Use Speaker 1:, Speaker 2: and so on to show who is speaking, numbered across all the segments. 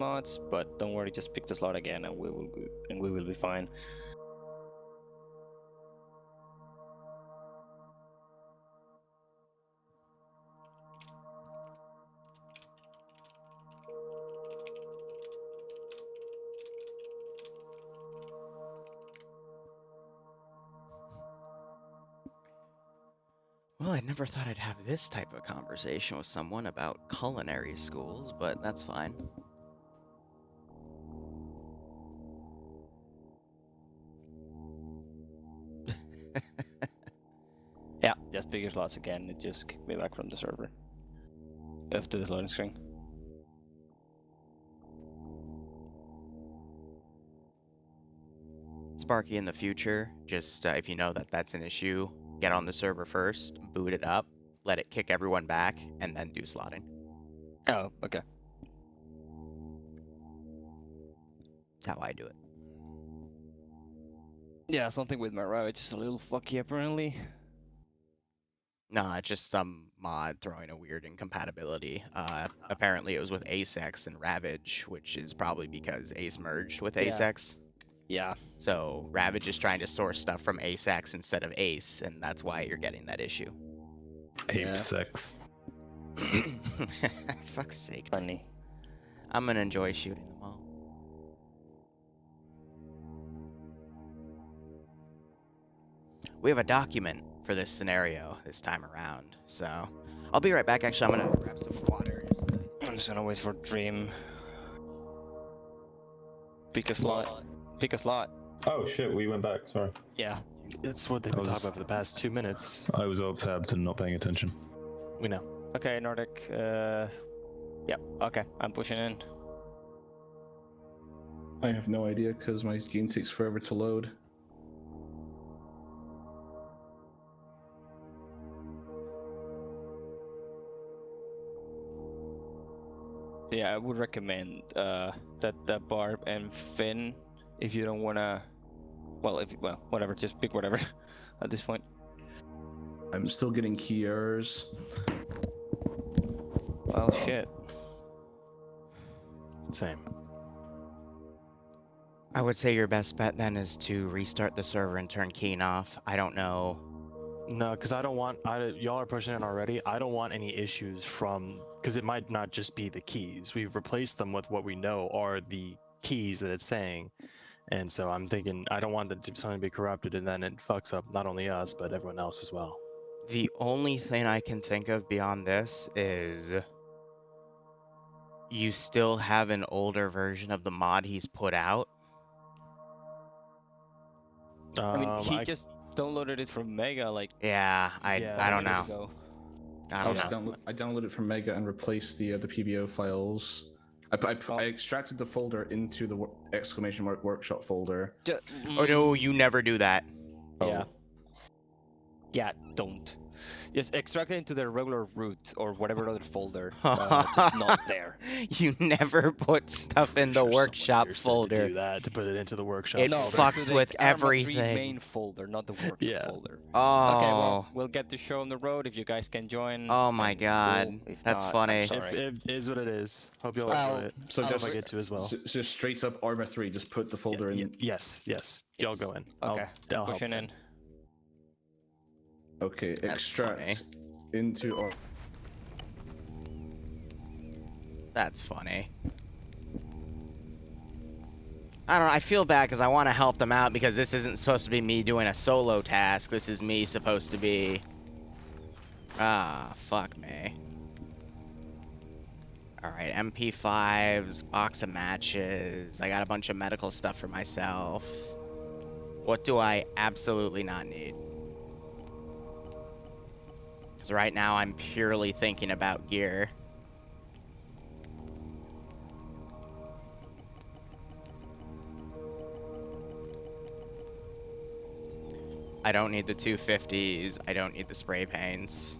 Speaker 1: mods, but don't worry, just pick the slot again and we will be fine.
Speaker 2: Well, I never thought I'd have this type of conversation with someone about culinary schools, but that's fine.
Speaker 1: Yeah, just pick your slots again. It just kicked me back from the server after the loading screen.
Speaker 2: Sparky, in the future, just if you know that that's an issue, get on the server first, boot it up, let it kick everyone back, and then do slotting.
Speaker 1: Oh, okay.
Speaker 2: That's how I do it.
Speaker 1: Yeah, something with my Ravage is a little fucky apparently.
Speaker 2: No, it's just some mod throwing a weird incompatibility. Apparently it was with Asex and Ravage, which is probably because Ace merged with Asex.
Speaker 1: Yeah.
Speaker 2: So Ravage is trying to source stuff from Asex instead of Ace, and that's why you're getting that issue.
Speaker 3: Apex.
Speaker 2: Fuck's sake.
Speaker 1: Funny.
Speaker 2: I'm gonna enjoy shooting them all. We have a document for this scenario this time around, so I'll be right back. Actually, I'm gonna grab some water.
Speaker 1: I'm just gonna wait for Dream. Pick a slot. Pick a slot.
Speaker 3: Oh shit, we went back, sorry.
Speaker 1: Yeah.
Speaker 4: It's what they've been talking about for the past 2 minutes.
Speaker 3: I was alt-tabbed and not paying attention.
Speaker 4: We know.
Speaker 1: Okay, Nordic. Yeah. Okay, I'm pushing in.
Speaker 5: I have no idea because my game takes forever to load.
Speaker 1: Yeah, I would recommend that Barb and Finn, if you don't wanna, well, whatever, just pick whatever at this point.
Speaker 5: I'm still getting key errors.
Speaker 1: Well, shit.
Speaker 4: Same.
Speaker 2: I would say your best bet then is to restart the server and turn Keen off. I don't know.
Speaker 4: No, because I don't want. Y'all are pushing in already. I don't want any issues from, because it might not just be the keys. We've replaced them with what we know are the keys that it's saying, and so I'm thinking I don't want something to be corrupted and then it fucks up not only us but everyone else as well.
Speaker 2: The only thing I can think of beyond this is you still have an older version of the mod he's put out.
Speaker 1: I mean, he just downloaded it from Mega, like.
Speaker 2: Yeah, I don't know.
Speaker 1: Ago.
Speaker 2: I don't know.
Speaker 5: I downloaded it from Mega and replaced the PBO files. I extracted the folder into the exclamation mark workshop folder.
Speaker 2: Oh no, you never do that.
Speaker 1: Yeah. Yeah, don't. Just extract it into the regular root or whatever other folder. Just not there.
Speaker 2: You never put stuff in the workshop folder.
Speaker 4: To do that, to put it into the workshop.
Speaker 2: It
Speaker 4: folder.
Speaker 2: fucks with everything.
Speaker 1: The main folder, not the workshop folder.
Speaker 2: Oh.
Speaker 1: Okay, well, we'll get the show on the road if you guys can join.
Speaker 2: Oh my god,
Speaker 1: cool.
Speaker 2: that's
Speaker 1: not,
Speaker 2: funny.
Speaker 4: It is what it is. Hope you'll enjoy it.
Speaker 5: So
Speaker 4: just I get to as well.
Speaker 5: Just straight up Arma 3, just put the folder in.
Speaker 4: Yes. Y'all go in.
Speaker 1: Okay,
Speaker 4: I'll
Speaker 1: pushing in.
Speaker 5: Okay, extract into Arma.
Speaker 2: That's funny. I don't know, I feel bad because I want to help them out because this isn't supposed to be me doing a solo task. This is me supposed to be... Ah, fuck me. Alright, MP5s, box of matches. I got a bunch of medical stuff for myself. What do I absolutely not need? Because right now I'm purely thinking about gear. I don't need the 250s. I don't need the spray paints.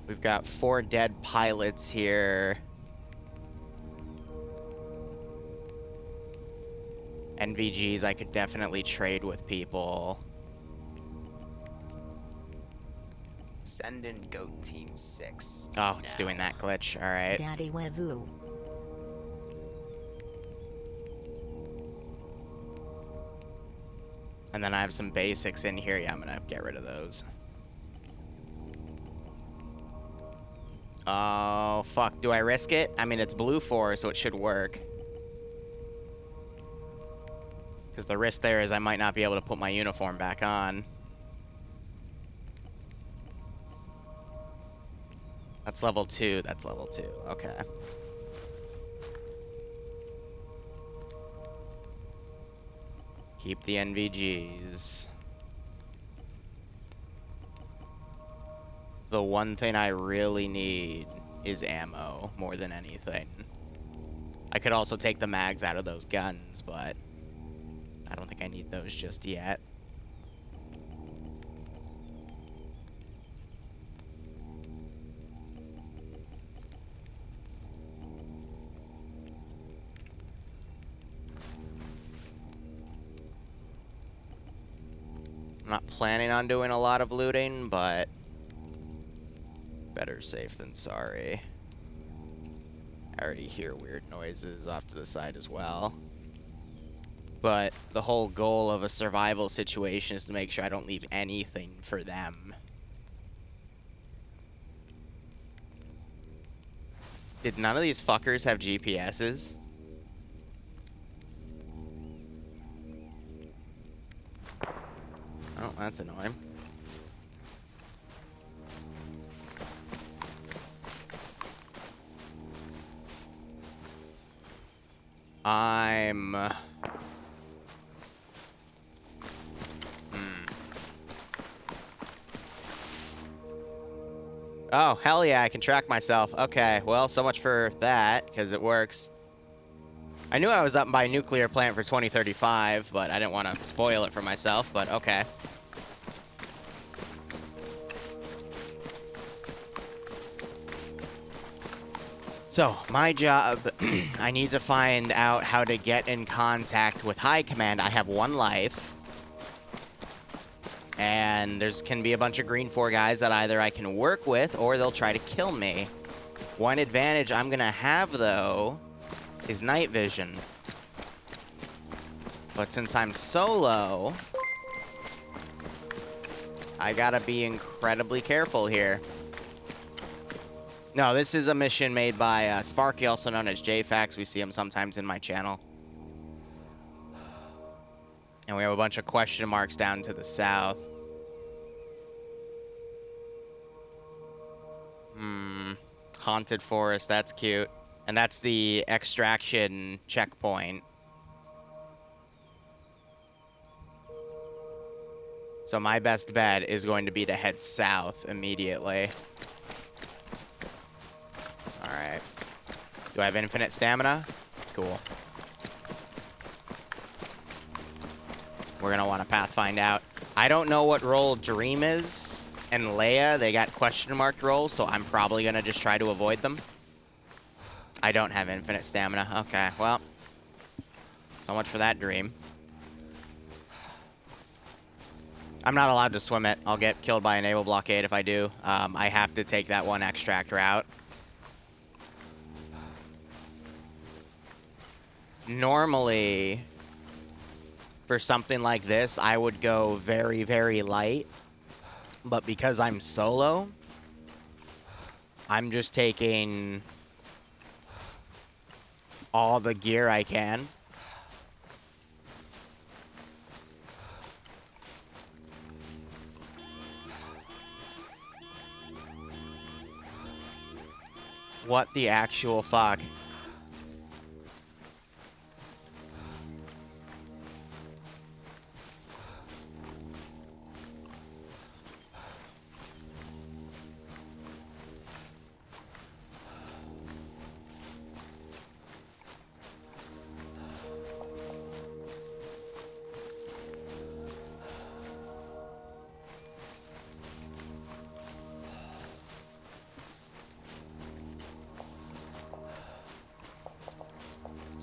Speaker 2: We've got 4 dead pilots here. NVGs I could definitely trade with people. Send in Goat Team 6. Oh, it's doing that glitch. All right.
Speaker 6: Daddy Wevu.
Speaker 2: And then I have some basics in here. Yeah, I'm gonna get rid of those. Oh, fuck. Do I risk it? I mean, it's blue 4, so it should work. Because the risk there is I might not be able to put my uniform back on. That's level 2. That's level 2. Okay. Keep the NVGs. The one thing I really need is ammo more than anything. I could also take the mags out of those guns, but I don't think I need those just yet. I'm not planning on doing a lot of looting, but better safe than sorry. I already hear weird noises off to the side as well. But the whole goal of a survival situation is to make sure I don't leave anything for them. Did none of these fuckers have GPSs? Oh, that's annoying. Oh, hell yeah, I can track myself. Okay, well, so much for that, because it works. I knew I was up by a nuclear plant for 2035, but I didn't want to spoil it for myself, but okay. So, my job, I need to find out how to get in contact with High Command. I have 1 life. And there's can be a bunch of green 4 guys that either I can work with or they'll try to kill me. One advantage I'm going to have, though, is night vision. But since I'm solo, I got to be incredibly careful here. No, this is a mission made by Sparky, also known as JFax. We see him sometimes in my channel. And we have a bunch of question marks down to the south. Haunted forest, that's cute. And that's the extraction checkpoint. So my best bet is going to be to head south immediately. Alright. Do I have infinite stamina? Cool. We're going to want to pathfind out. I don't know what role Dream is. And Leia, they got question marked roles, so I'm probably going to just try to avoid them. I don't have infinite stamina. Okay, well. So much for that dream. I'm not allowed to swim it. I'll get killed by a naval blockade if I do. I have to take that one extract route. Normally, for something like this, I would go very, very light. But because I'm solo, I'm just taking all the gear I can. What the actual fuck?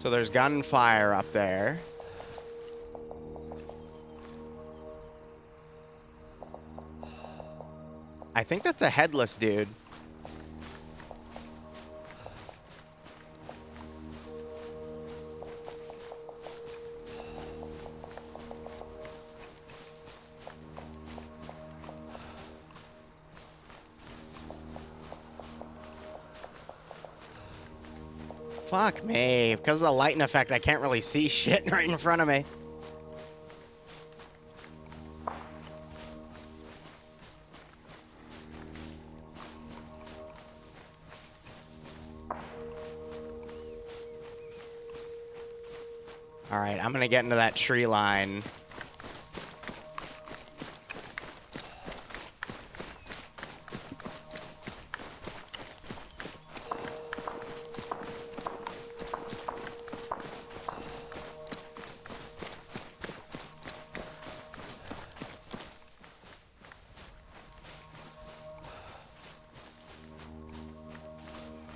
Speaker 2: So there's gunfire up there. I think that's a headless dude. Fuck me. Because of the lighting effect, I can't really see shit right in front of me. All right, I'm going to get into that tree line.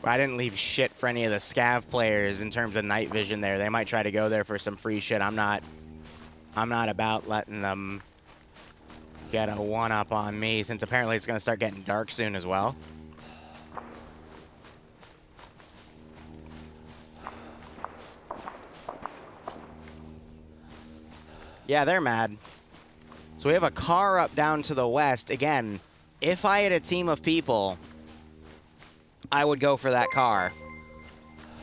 Speaker 2: I didn't leave shit for any of the scav players in terms of night vision there. They might try to go there for some free shit. I'm not about letting them get a one-up on me, since apparently it's going to start getting dark soon as well. Yeah, they're mad. So we have a car up down to the west. Again, if I had a team of people, I would go for that car.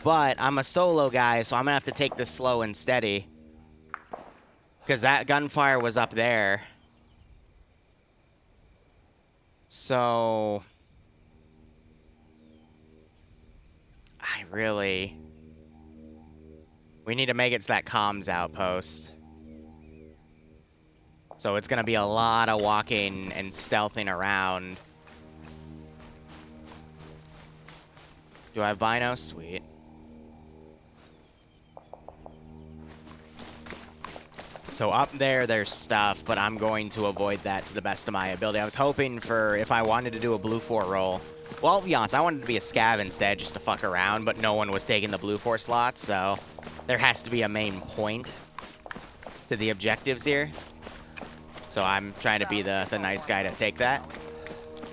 Speaker 2: But I'm a solo guy, so I'm going to have to take this slow and steady. Because that gunfire was up there. So we need to make it to that comms outpost. So it's going to be a lot of walking and stealthing around. Do I have Bino? Sweet. So up there, there's stuff, but I'm going to avoid that to the best of my ability. I was hoping for, if I wanted to do a blue 4 roll, well, I'll be honest, I wanted to be a scav instead just to fuck around, but no one was taking the blue 4 slots, so there has to be a main point to the objectives here. So I'm trying to be the nice guy to take that.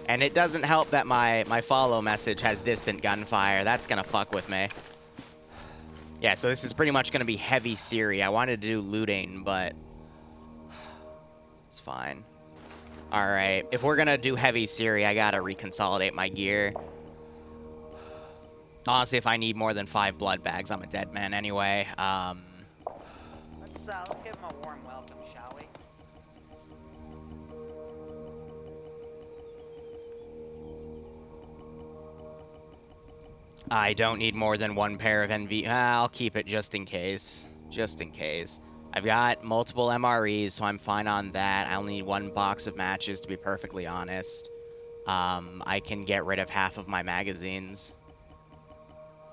Speaker 2: And it doesn't help that my follow message has distant gunfire. That's going to fuck with me. Yeah, so this is pretty much going to be heavy SERE. I wanted to do looting, but it's fine. All right, if we're going to do heavy SERE, I got to reconsolidate my gear. Honestly, if I need more than 5 blood bags, I'm a dead man anyway.
Speaker 6: Let's give him a warm welcome, shall we?
Speaker 2: I don't need more than 1 pair of NV. I'll keep it just in case. Just in case. I've got multiple MREs, so I'm fine on that. I only need 1 box of matches, to be perfectly honest. I can get rid of half of my magazines.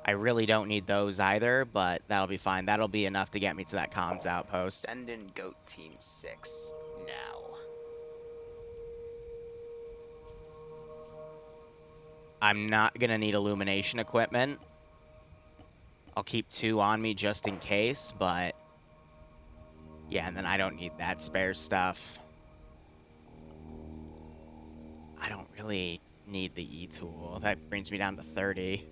Speaker 2: I really don't need those either, but that'll be fine. That'll be enough to get me to that comms outpost.
Speaker 6: Send in Goat Team 6 now.
Speaker 2: I'm not going to need illumination equipment. I'll keep 2 on me just in case, but yeah, and then I don't need that spare stuff. I don't really need the E-tool. That brings me down to 30.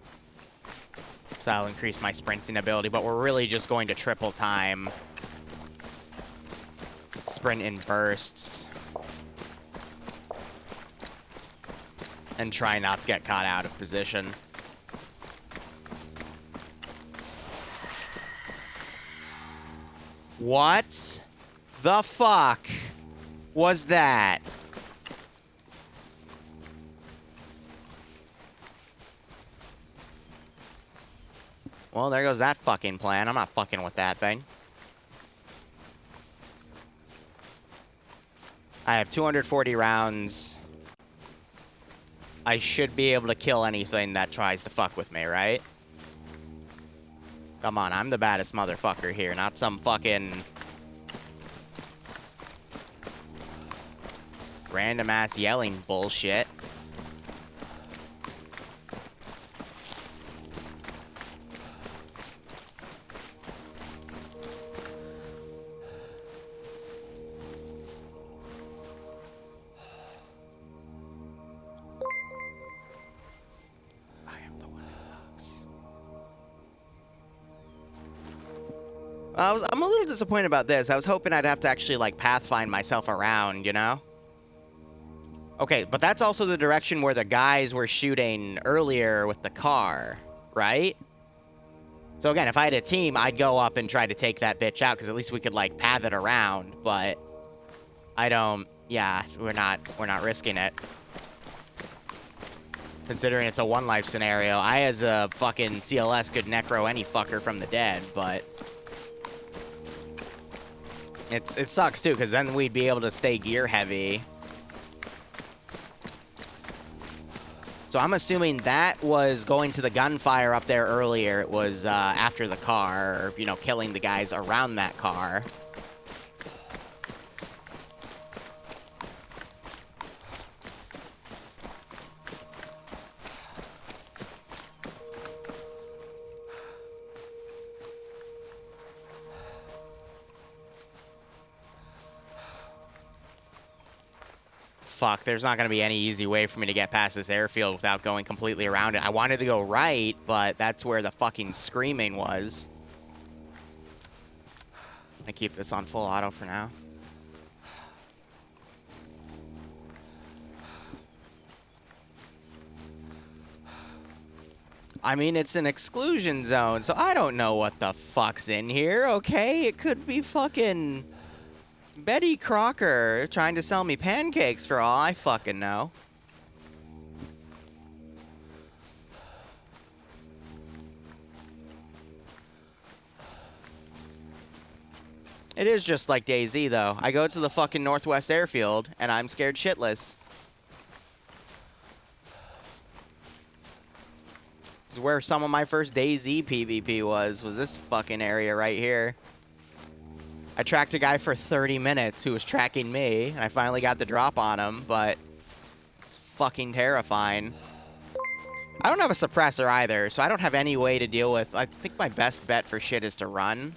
Speaker 2: So I'll increase my sprinting ability, but we're really just going to triple time. Sprint in bursts. And try not to get caught out of position. What the fuck was that? Well, there goes that fucking plan. I'm not fucking with that thing. I have 240 rounds. I should be able to kill anything that tries to fuck with me, right? Come on, I'm the baddest motherfucker here, not some fucking random ass yelling bullshit. I'm a little disappointed about this. I was hoping I'd have to actually, like, pathfind myself around, you know? Okay, but that's also the direction where the guys were shooting earlier with the car, right? So again, if I had a team, I'd go up and try to take that bitch out, because at least we could, like, path it around, but I don't... Yeah, we're not risking it. Considering it's a one-life scenario. I, as a fucking CLS, could necro any fucker from the dead, but... It sucks, too, because then we'd be able to stay gear-heavy. So I'm assuming that was going to the gunfire up there earlier. It was after the car, or, you know, killing the guys around that car. Fuck, there's not going to be any easy way for me to get past this airfield without going completely around it. I wanted to go right, but that's where the fucking screaming was. I'm going to keep this on full auto for now. I mean, it's an exclusion zone, so I don't know what the fuck's in here, okay? It could be fucking... Betty Crocker trying to sell me pancakes for all I fucking know. It is just like DayZ, though. I go to the fucking Northwest Airfield, and I'm scared shitless. This is where some of my first DayZ PvP was this fucking area right here. I tracked a guy for 30 minutes who was tracking me, and I finally got the drop on him, but it's fucking terrifying. I don't have a suppressor either, so I don't have any way to deal with... I think my best bet for shit is to run.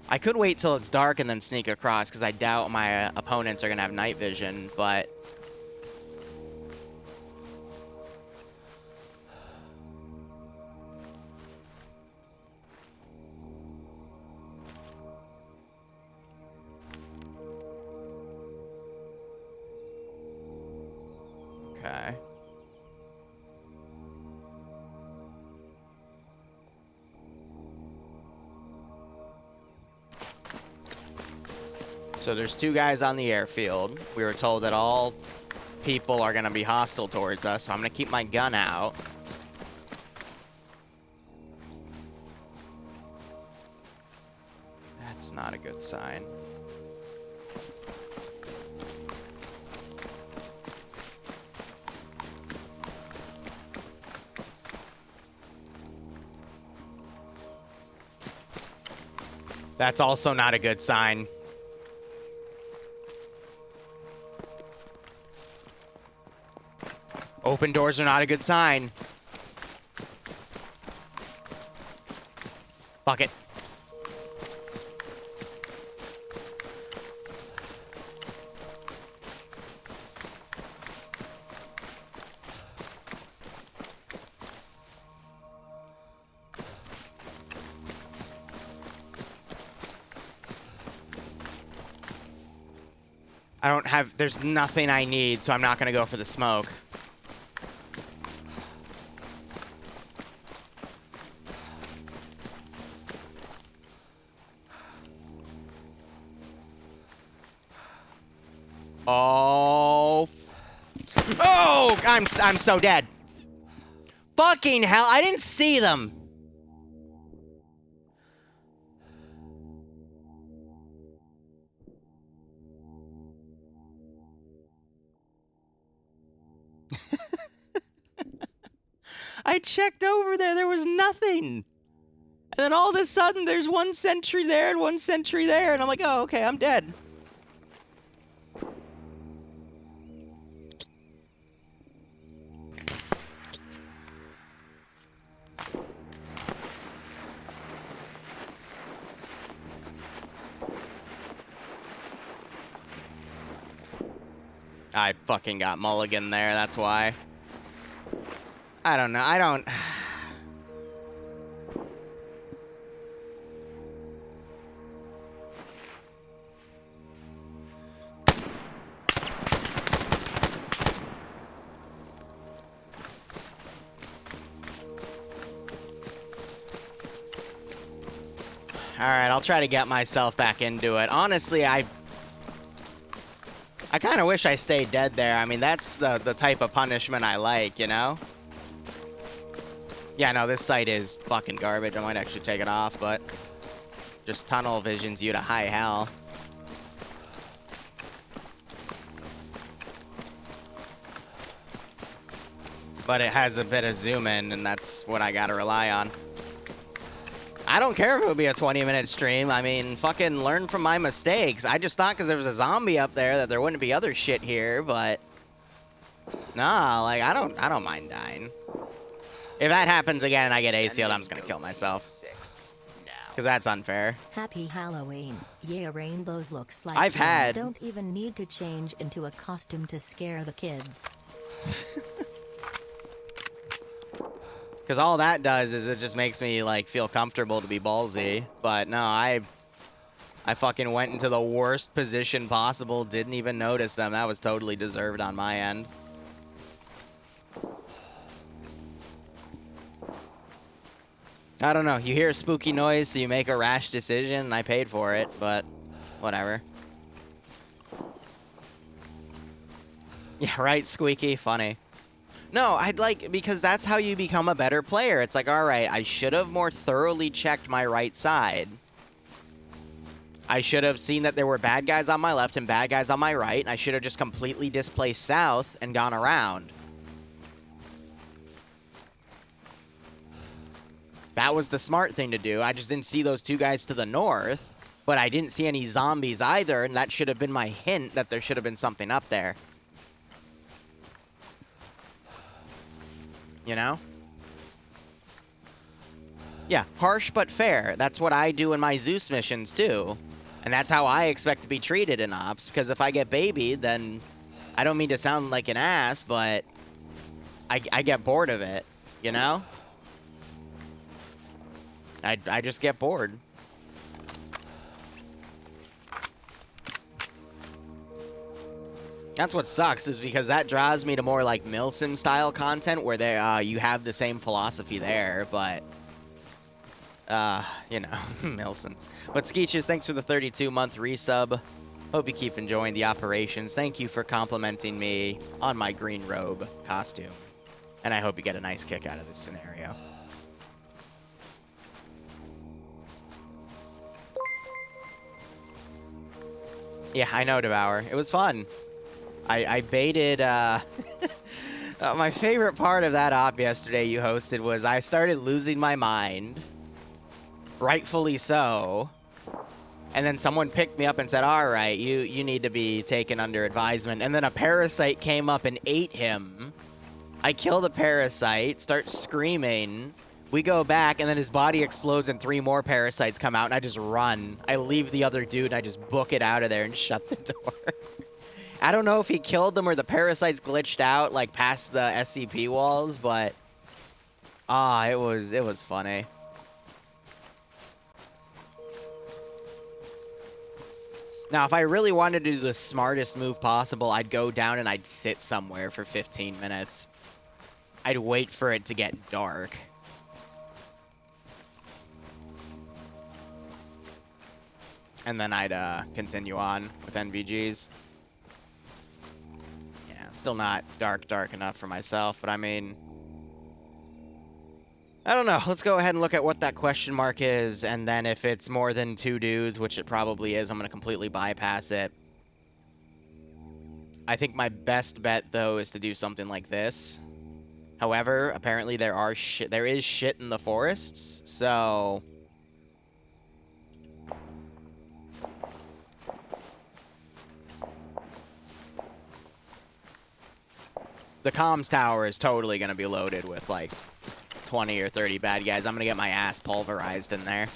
Speaker 2: I could wait till it's dark and then sneak across, because I doubt my opponents are going to have night vision, but... Okay. So there's two guys on the airfield. We were told that all people are going to be hostile towards us, so I'm going to keep my gun out. That's not a good sign. That's also not a good sign. Open doors are not a good sign. Fuck it. I don't have... There's nothing I need, so I'm not going to go for the smoke. Oh. Oh! I'm so dead. Fucking hell, I didn't see them. I checked over there. There was nothing. And then all of a sudden, there's one sentry there and one sentry there. And I'm like, oh, okay, I'm dead. I fucking got mulligan there, that's why. I don't know, Alright, I'll try to get myself back into it. Honestly, I kind of wish I stayed dead there. I mean, that's the type of punishment I like, you know? Yeah, no, this site is fucking garbage. I might actually take it off, but just tunnel visions you to high hell. But it has a bit of zoom in, and that's what I gotta rely on. I don't care if it would be a 20-minute stream. I mean, fucking learn from my mistakes. I just thought because there was a zombie up there that there wouldn't be other shit here, but nah, like I don't mind dying. If that happens again and I get ACL'd, I'm just gonna kill myself. Because that's unfair.
Speaker 7: Happy Halloween. Yeah, rainbows looks like
Speaker 2: I've had...
Speaker 7: don't even need to change into a costume to scare the kids.
Speaker 2: Because all that does is it just makes me, like, feel comfortable to be ballsy. But no, I fucking went into the worst position possible, didn't even notice them. That was totally deserved on my end. I don't know. You hear a spooky noise, so you make a rash decision, and I paid for it, but whatever. Yeah, right, Squeaky? Funny. No, I'd like, because that's how you become a better player. It's like, all right, I should have more thoroughly checked my right side. I should have seen that there were bad guys on my left and bad guys on my right, and I should have just completely displaced south and gone around. That was the smart thing to do. I just didn't see those two guys to the north, but I didn't see any zombies either, and that should have been my hint that there should have been something up there. You know? Yeah, harsh but fair. That's what I do in my Zeus missions, too. And that's how I expect to be treated in Ops, because if I get babied, then... I don't mean to sound like an ass, but... I get bored of it, you know? I just get bored. That's what sucks, is because that draws me to more like Milsim style content where they you have the same philosophy there, but you know, Milsims. But Skeeches, thanks for the 32-month resub. Hope you keep enjoying the operations. Thank you for complimenting me on my green robe costume. And I hope you get a nice kick out of this scenario. Yeah, I know, Devour. It was fun. I baited, my favorite part of that op yesterday you hosted was I started losing my mind. Rightfully so. And then someone picked me up and said, all right, you need to be taken under advisement. And then a parasite came up and ate him. I kill the parasite, start screaming. We go back, and then his body explodes, and 3 more parasites come out, and I just run. I leave the other dude, and I just book it out of there and shut the door. I don't know if he killed them or the parasites glitched out, like, past the SCP walls, but... it was funny. Now, if I really wanted to do the smartest move possible, I'd go down and I'd sit somewhere for 15 minutes. I'd wait for it to get dark. And then I'd continue on with NVGs. Yeah, still not dark enough for myself, but I mean... I don't know. Let's go ahead and look at what that question mark is, and then if it's more than 2 dudes, which it probably is, I'm going to completely bypass it. I think my best bet, though, is to do something like this. However, apparently there is shit in the forests, so... The comms tower is totally going to be loaded with, like, 20 or 30 bad guys. I'm going to get my ass pulverized in there.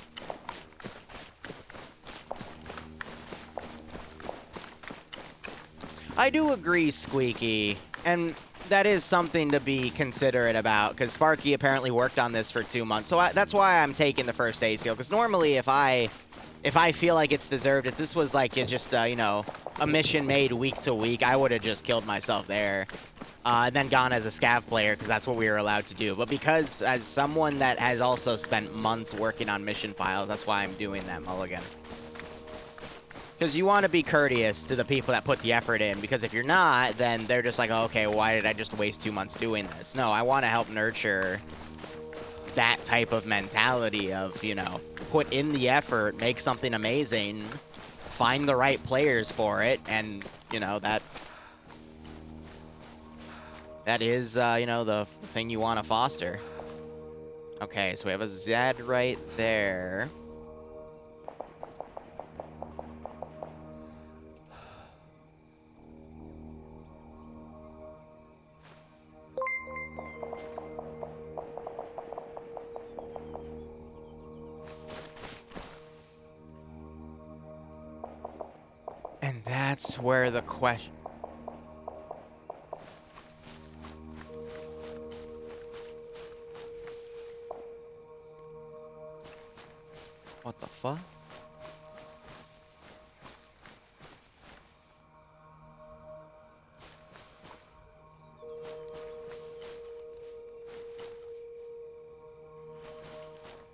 Speaker 2: I do agree, Squeaky, and that is something to be considerate about, because Sparky apparently worked on this for 2 months, so that's why I'm taking the first ACL, because normally if I if I feel like it's deserved, if this was like just, you know, a mission made week to week, I would have just killed myself there. And then gone as a scav player, because that's what we were allowed to do. But because as someone that has also spent months working on mission files, that's why I'm doing that mulligan. Because you want to be courteous to the people that put the effort in, because if you're not, then they're just like, oh, okay, why did I just waste 2 months doing this? No, I want to help nurture that type of mentality of, you know, put in the effort, make something amazing, find the right players for it, and, you know, that is, you know, the thing you want to foster. Okay, so we have a Z right there. And that's where the question... What the fuck?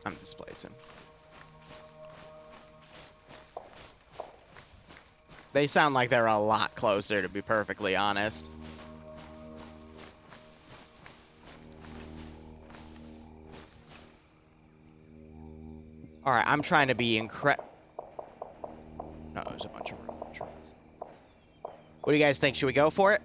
Speaker 2: I'm displacing. They sound like they're a lot closer, to be perfectly honest. All right, I'm trying to be No, there's a bunch of trees. What do you guys think? Should we go for it?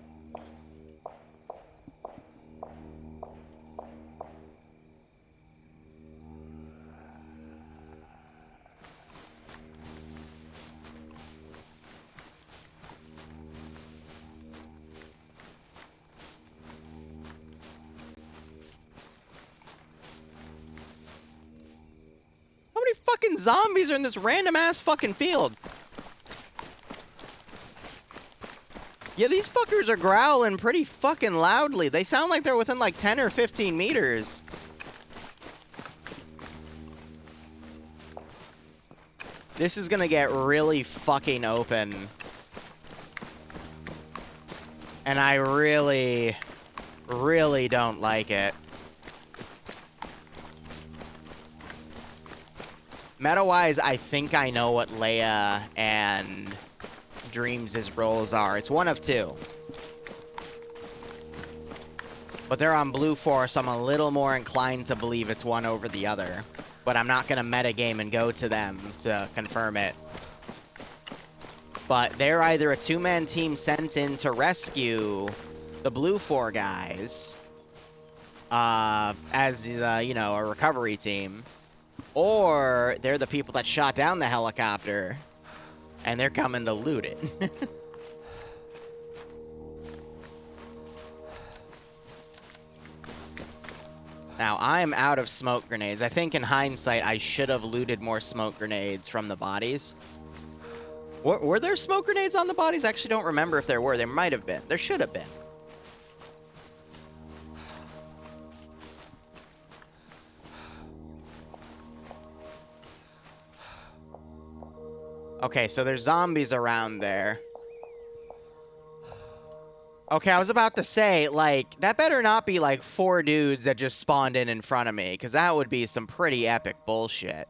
Speaker 2: How many fucking zombies are in this random ass fucking field? Yeah, these fuckers are growling pretty fucking loudly. They sound like they're within like 10 or 15 meters. This is gonna get really fucking open. And I really, really don't like it. Meta-wise, I think I know what Leia and Dreams' roles are. It's one of two. But they're on blue 4, so I'm a little more inclined to believe it's one over the other. But I'm not going to metagame and go to them to confirm it. But they're either a two-man team sent in to rescue the blue 4 guys as, you know, a recovery team. Or they're the people that shot down the helicopter, and they're coming to loot it. Now, I'm out of smoke grenades. I think in hindsight, I should have looted more smoke grenades from the bodies. Were there smoke grenades on the bodies? I actually don't remember if there were. There might have been. There should have been. Okay, so there's zombies around there. Okay, I was about to say, like, that better not be, like, 4 dudes that just spawned in front of me, because that would be some pretty epic bullshit.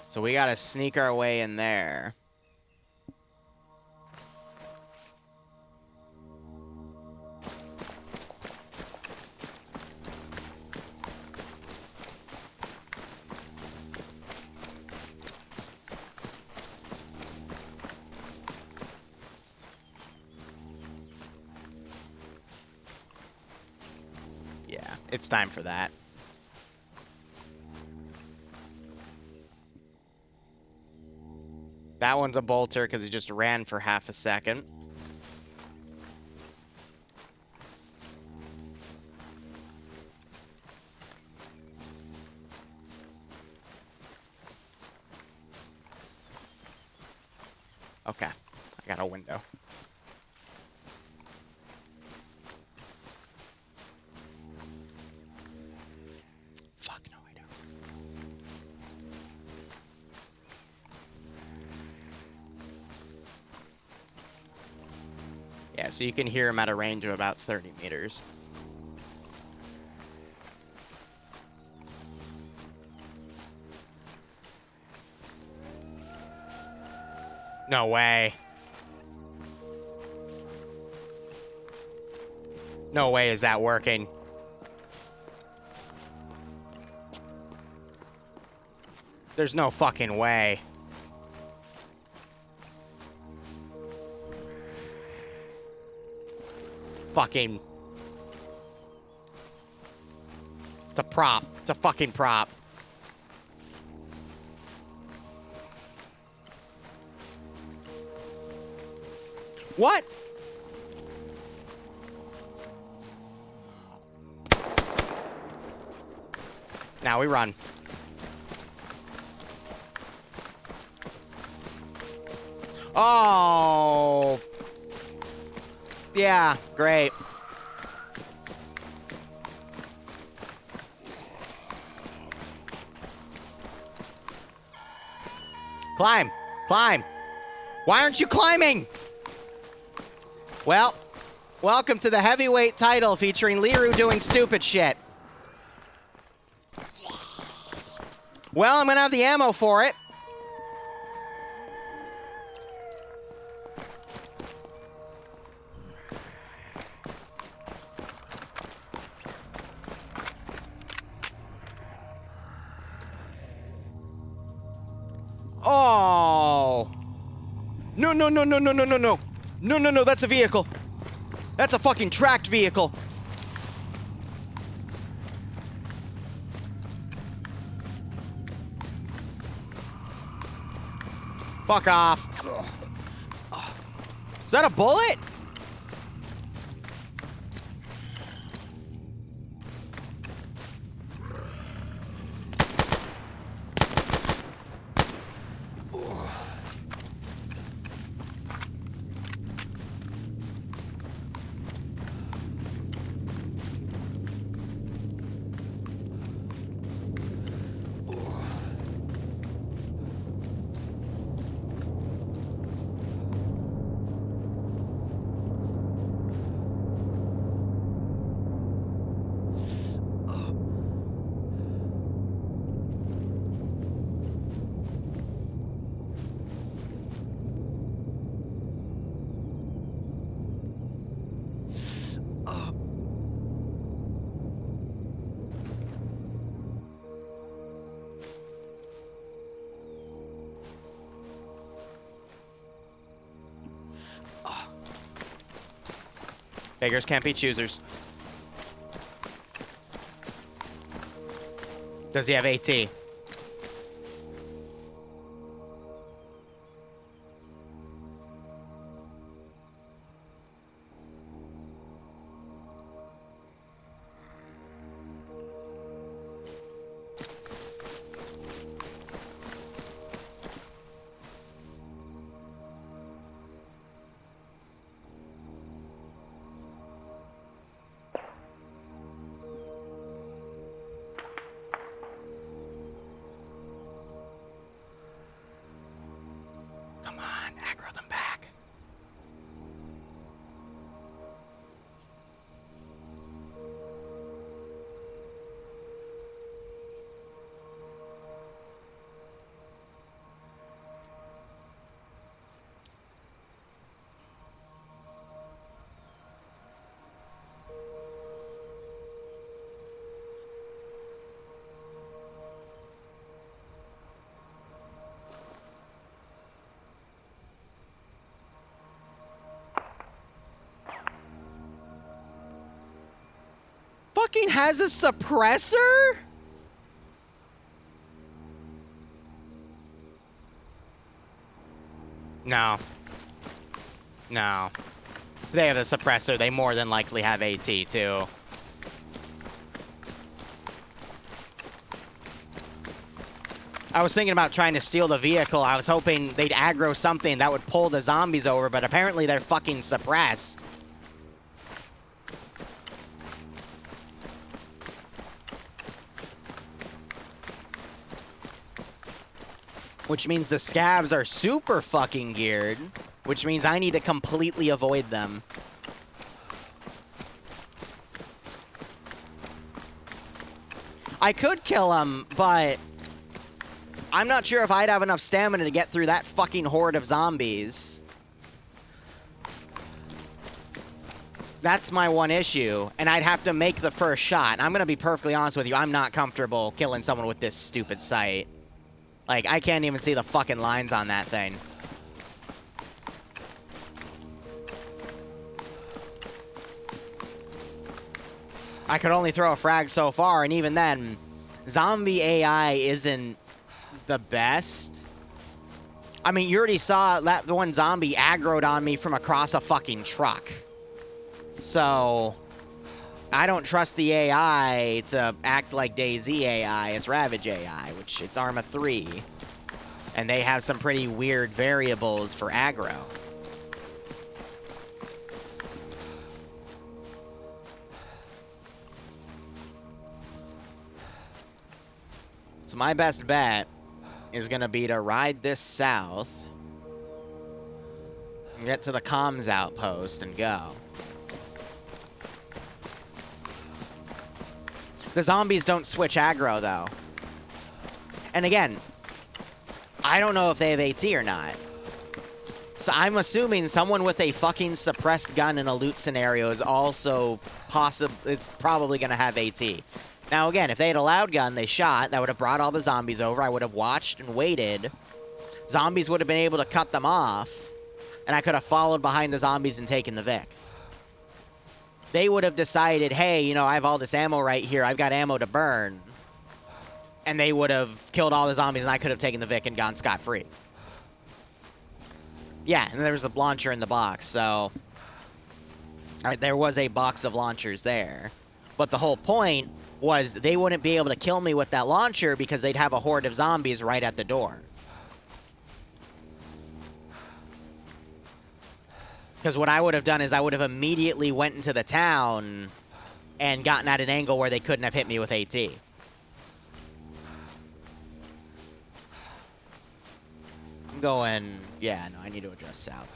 Speaker 2: So we gotta sneak our way in there. Yeah, it's time for that. That one's a bolter because he just ran for half a second. Okay, I got a window. Yeah, so you can hear him at a range of about 30 meters. No way. No way is that working. There's no fucking way. Fucking. It's a prop. It's a fucking prop. What? Now we run. Oh. Yeah, great. Climb. Climb. Why aren't you climbing? Well, welcome to the heavyweight title featuring Liru doing stupid shit. Well, I'm gonna have the ammo for it. Oh. No, no, no, no, no, no, no, no. No, no, no, that's a vehicle. That's a fucking tracked vehicle. Fuck off. Is that a bullet? Beggars can't be choosers. Does he have AT? Come on, aggro them back. Fucking has a suppressor? No. No. If they have a suppressor, they more than likely have AT too. I was thinking about trying to steal the vehicle. I was hoping they'd aggro something that would pull the zombies over, but apparently they're fucking suppressed. Which means the scavs are super fucking geared. Which means I need to completely avoid them. I could kill him, but I'm not sure if I'd have enough stamina to get through that fucking horde of zombies. That's my one issue, and I'd have to make the first shot. I'm gonna be perfectly honest with you, I'm not comfortable killing someone with this stupid sight. Like, I can't even see the fucking lines on that thing. I could only throw a frag so far, and even then, zombie AI isn't the best. I mean, you already saw that the one zombie aggroed on me from across a fucking truck. So, I don't trust the AI to act like DayZ AI. It's Ravage AI, which it's Arma 3. And they have some pretty weird variables for aggro. So my best bet is going to be to ride this south, and get to the comms outpost and go. The zombies don't switch aggro, though. And again, I don't know if they have AT or not. So I'm assuming someone with a fucking suppressed gun in a loot scenario is also it's probably going to have AT. Now, again, if they had a loud gun, they shot, that would have brought all the zombies over. I would have watched and waited. Zombies would have been able to cut them off, and I could have followed behind the zombies and taken the Vic. They would have decided, hey, you know, I have all this ammo right here. I've got ammo to burn. And they would have killed all the zombies, and I could have taken the Vic and gone scot-free. Yeah, and there was a launcher in the box, so... there was a box of launchers there. But the whole point was they wouldn't be able to kill me with that launcher because they'd have a horde of zombies right at the door. Because what I would have done is I would have immediately went into the town and gotten at an angle where they couldn't have hit me with AT. I'm going... yeah, no, I need to adjust south.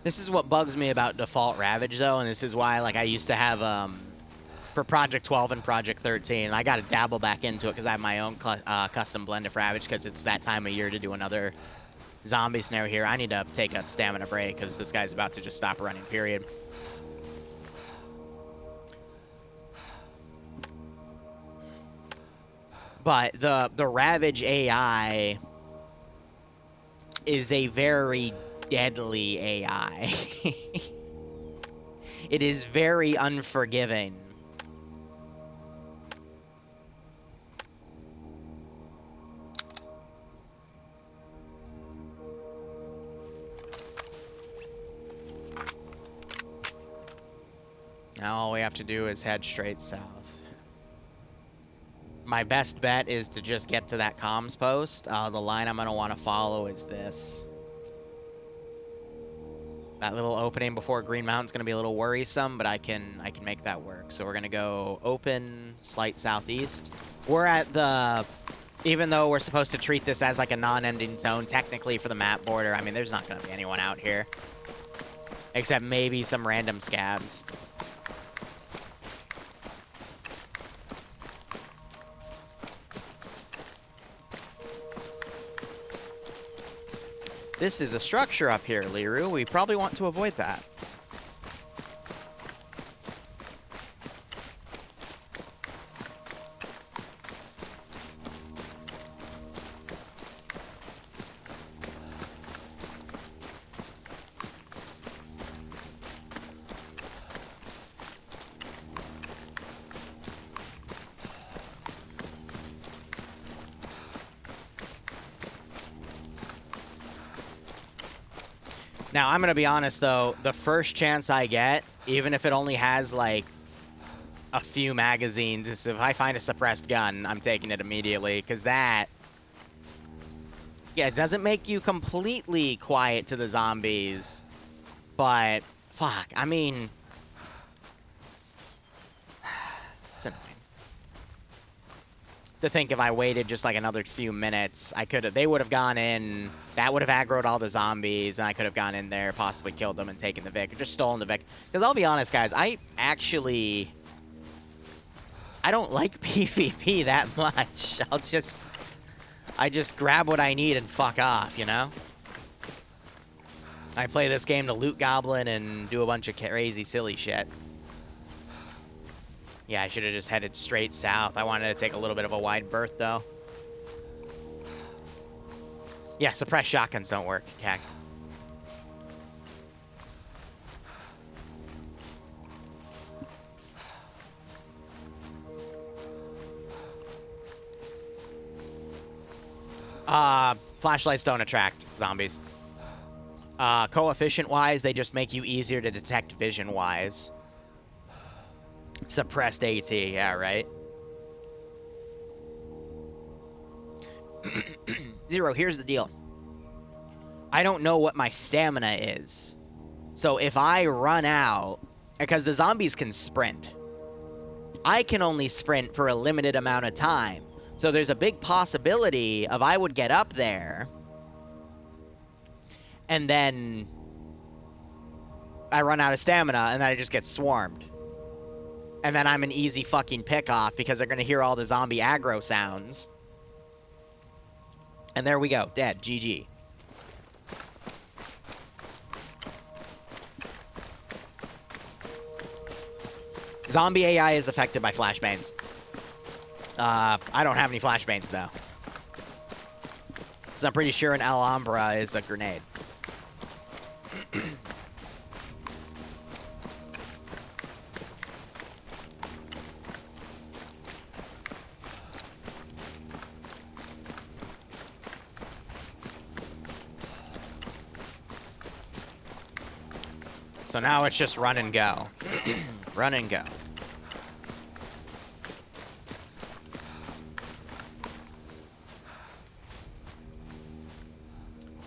Speaker 2: This is what bugs me about default Ravage, though, and this is why, like, I used to have, for Project 12 and Project 13, I got to dabble back into it because I have my own custom blend of Ravage because it's that time of year to do another zombie scenario here. I need to take a stamina break because this guy's about to just stop running, period. But the Ravage AI is a very deadly AI. It is very unforgiving. Now all we have to do is head straight south. My best bet is to just get to that comms post. The line I'm going to want to follow is this. That little opening before Green Mountain's going to be a little worrisome, but I can make that work. So we're going to go open, slight southeast. We're at the... even though we're supposed to treat this as like a non-ending zone, technically for the map border, I mean, there's not going to be anyone out here. Except maybe some random scabs. This is a structure up here, Liru. We probably want to avoid that. Now, I'm going to be honest, though. The first chance I get, even if it only has, like, a few magazines, is if I find a suppressed gun, I'm taking it immediately. Because that Yeah, it doesn't make you completely quiet to the zombies, but fuck, I mean, it's annoying. To think if I waited just like another few minutes, they would have gone in, that would have aggroed all the zombies, and I could have gone in there, possibly killed them and taken the Vic, or just stolen the Vic. Because I'll be honest, guys, I don't like PvP that much. I just grab what I need and fuck off, you know? I play this game to loot goblin and do a bunch of crazy, silly shit. Yeah, I should have just headed straight south. I wanted to take a little bit of a wide berth, though. Yeah, suppressed shotguns don't work, Cac. Flashlights don't attract zombies. Coefficient-wise, they just make you easier to detect vision-wise. Suppressed AT, yeah, right? Zero, here's the deal. I don't know what my stamina is. So if I run out, because the zombies can sprint, I can only sprint for a limited amount of time. So there's a big possibility of I would get up there, and then I run out of stamina, and then I just get swarmed. And then I'm an easy fucking pick-off because they're going to hear all the zombie aggro sounds. And there we go. Dead. GG. Zombie AI is affected by flashbangs. I don't have any flashbangs, though. Because I'm pretty sure an Alhambra is a grenade. So now it's just run and go. Run and go.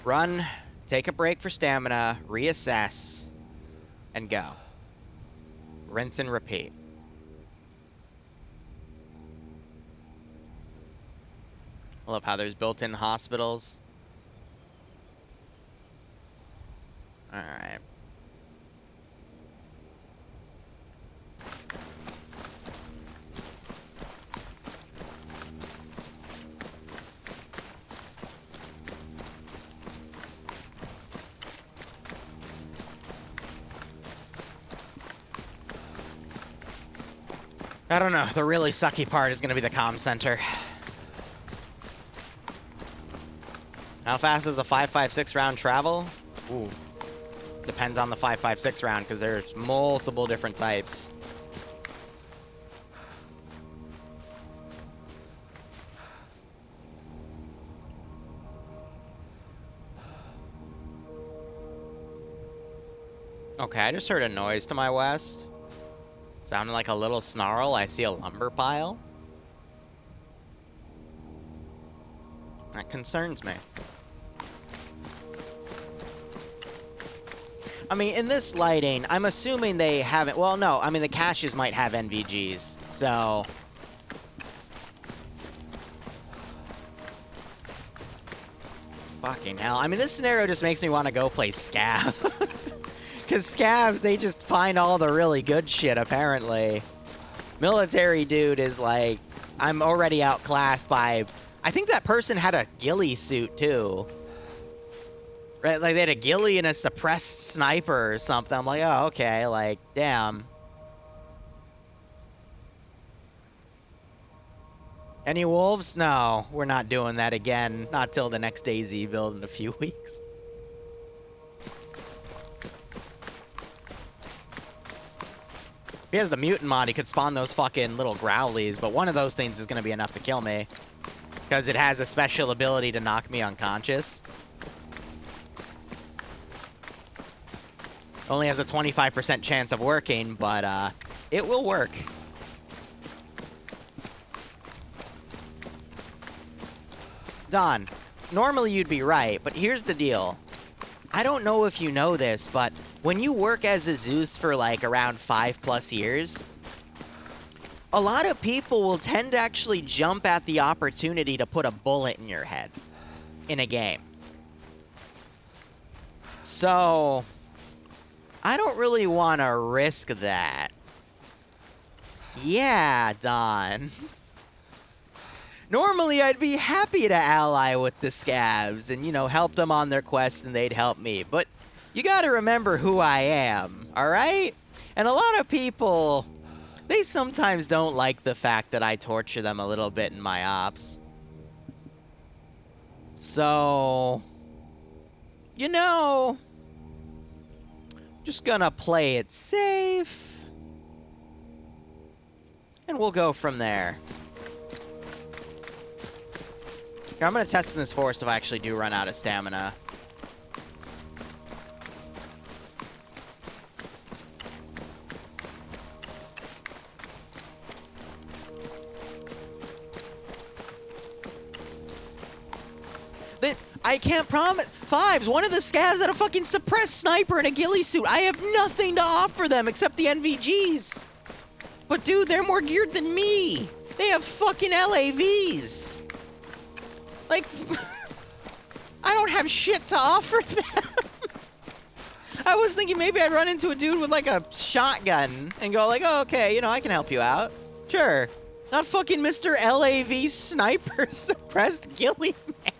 Speaker 2: Run, take a break for stamina, reassess, and go. Rinse and repeat. I love how there's built-in hospitals. Alright. I don't know. The really sucky part is going to be the comm center. How fast is a 5.56 round travel? Ooh. Depends on the 5.56 round because there's multiple different types. Okay, I just heard a noise to my west. Sounded like a little snarl. I see a lumber pile. That concerns me. I mean, in this lighting, I'm assuming they haven't... Well, no. I mean, the caches might have NVGs, so... Fucking hell. I mean, this scenario just makes me want to go play Scav. Because Scavs, they just find all the really good shit, apparently. Military dude is like, I'm already outclassed by... I think that person had a ghillie suit, too. Right, like they had a ghillie and a suppressed sniper or something. I'm like, oh, okay, like, damn. Any wolves? No, we're not doing that again. Not till the next DayZ build in a few weeks. If he has the mutant mod, he could spawn those fucking little growlies, but one of those things is going to be enough to kill me. Because it has a special ability to knock me unconscious. Only has a 25% chance of working, but it will work. Don, normally you'd be right, but here's the deal. I don't know if you know this, but when you work as a Zeus for like around 5+ years, a lot of people will tend to actually jump at the opportunity to put a bullet in your head in a game. So, I don't really want to risk that. Yeah, Don. Normally, I'd be happy to ally with the scavs and, you know, help them on their quests and they'd help me. But you gotta remember who I am, alright? And a lot of people, they sometimes don't like the fact that I torture them a little bit in my ops. So, you know, just gonna play it safe. And we'll go from there. Here, I'm going to test in this forest if I actually do run out of stamina. I can't promise. Fives, one of the scavs had a fucking suppressed sniper and a ghillie suit. I have nothing to offer them except the NVGs. But dude, they're more geared than me. They have fucking LAVs. Like, I don't have shit to offer them. I was thinking maybe I'd run into a dude with like a shotgun and go like, oh, okay, you know, I can help you out. Sure. Not fucking Mr. LAV sniper suppressed ghillie man.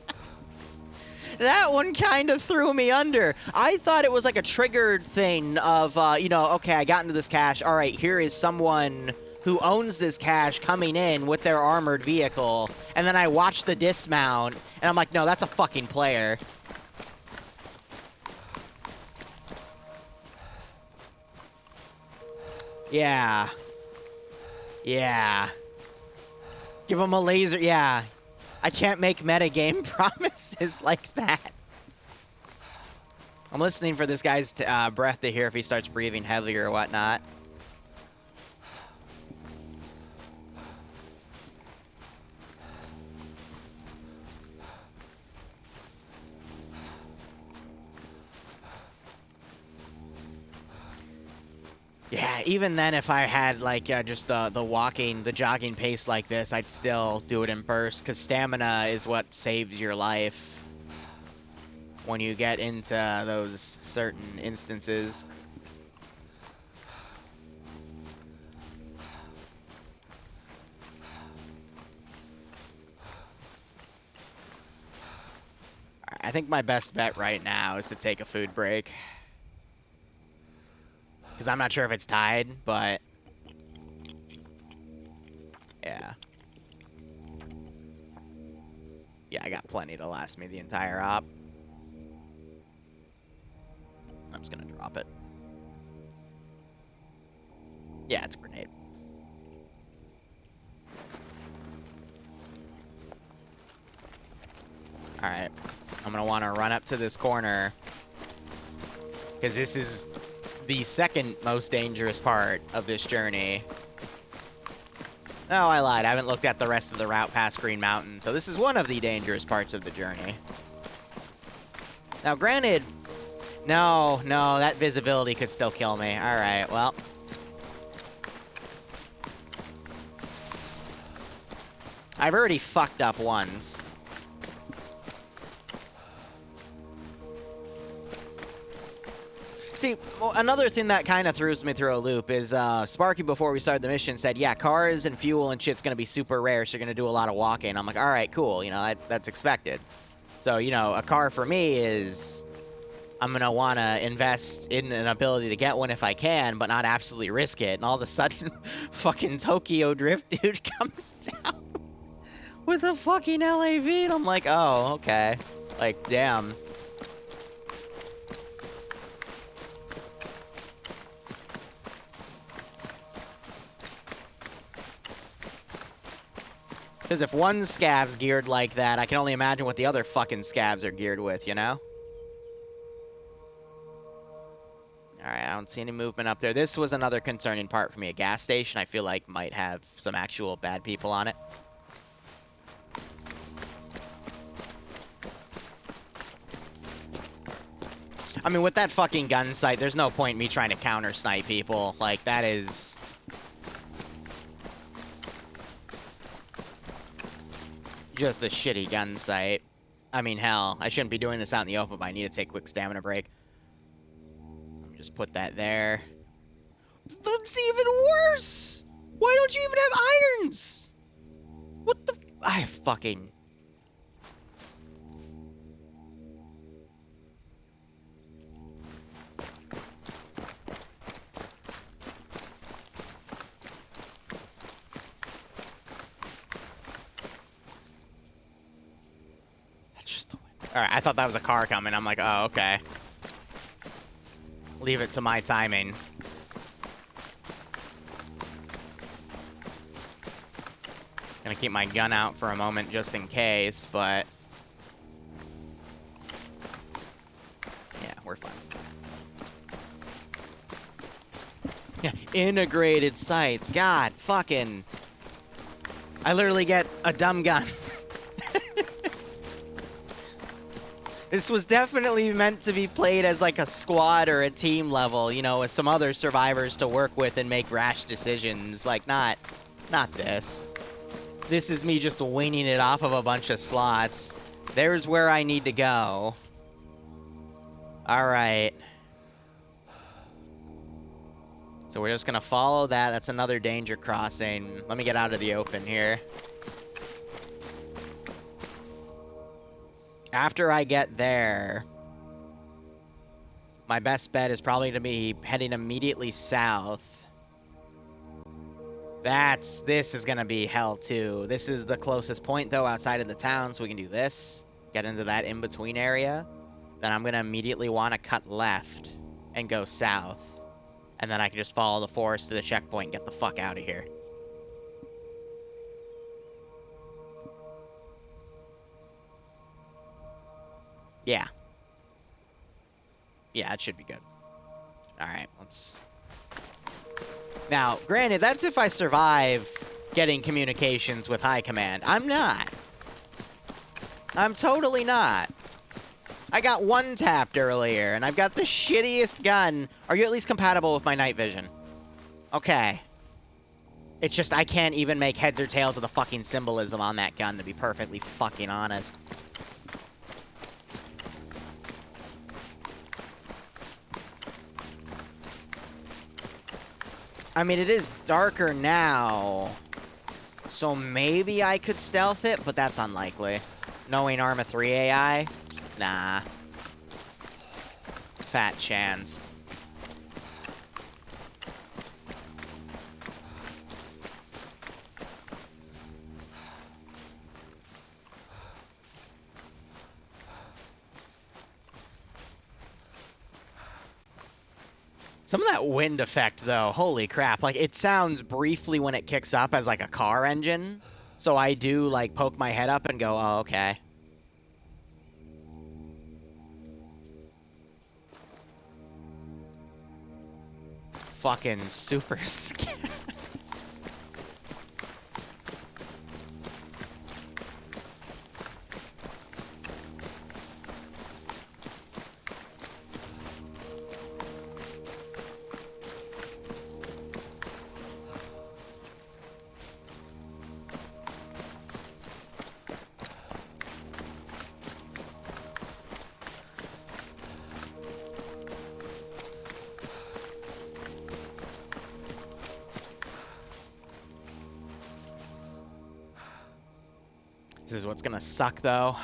Speaker 2: That one kind of threw me under. I thought it was like a triggered thing of, you know, okay, I got into this cache. All right, here is someone who owns this cache coming in with their armored vehicle. And then I watched the dismount, and I'm like, no, that's a fucking player. Yeah. Yeah. Give him a laser. Yeah. I can't make metagame promises like that. I'm listening for this guy's breath to hear if he starts breathing heavy or whatnot. Yeah, even then, if I had, like, just the jogging pace like this, I'd still do it in bursts, because stamina is what saves your life when you get into those certain instances. I think my best bet right now is to take a food break. Because I'm not sure if it's tied, but yeah. Yeah, I got plenty to last me the entire op. I'm just going to drop it. Yeah, it's a grenade. Alright. I'm going to want to run up to this corner. Because this is the second most dangerous part of this journey. No, I lied. I haven't looked at the rest of the route past Green Mountain. So this is one of the dangerous parts of the journey. Now, granted... No, that visibility could still kill me. Alright, well... I've already fucked up once. See, well, another thing that kind of throws me through a loop is Sparky, before we started the mission, said, yeah, cars and fuel and shit's going to be super rare, so you're going to do a lot of walking. I'm like, all right, cool. You know, that's expected. So, you know, a car for me is... I'm going to want to invest in an ability to get one if I can, but not absolutely risk it. And all of a sudden, fucking Tokyo Drift dude comes down with a fucking LAV, and I'm like, oh, okay. Like, damn. Because if one scav's geared like that, I can only imagine what the other fucking scavs are geared with, you know? Alright, I don't see any movement up there. This was another concerning part for me. A gas station, I feel like, might have some actual bad people on it. I mean, with that fucking gun sight, there's no point in me trying to counter snipe people. Like, that is... just a shitty gun sight. I mean, hell, I shouldn't be doing this out in the open, but I need to take a quick stamina break. Let me just put that there. That's even worse! Why don't you even have irons? What the... I fucking... Alright, I thought that was a car coming. I'm like, oh, okay. Leave it to my timing. Gonna keep my gun out for a moment just in case, but... yeah, we're fine. Yeah, integrated sights. God, fucking... I literally get a dumb gun. This was definitely meant to be played as like a squad or a team level, you know, with some other survivors to work with and make rash decisions. Like, not this. This is me just winging it off of a bunch of slots. There's where I need to go. Alright. So we're just gonna follow that. That's another danger crossing. Let me get out of the open here. After I get there, my best bet is probably to be heading immediately south. This is gonna be hell too. This is the closest point though outside of the town, so we can do this, get into that in-between area. Then I'm gonna immediately want to cut left and go south. And then I can just follow the forest to the checkpoint and get the fuck out of here. Yeah. Yeah, it should be good. Alright, let's... Now, granted, that's if I survive getting communications with High Command. I'm not. I'm totally not. I got one-tapped earlier, and I've got the shittiest gun. Are you at least compatible with my night vision? Okay. It's just I can't even make heads or tails of the fucking symbolism on that gun, to be perfectly fucking honest. I mean, it is darker now, so maybe I could stealth it, but that's unlikely. Knowing Arma 3 AI? Nah. Fat chance. Some of that wind effect, though, holy crap. Like, it sounds briefly when it kicks up as, like, a car engine. So I do, like, poke my head up and go, oh, okay. Fucking super scary. This is what's gonna suck, though.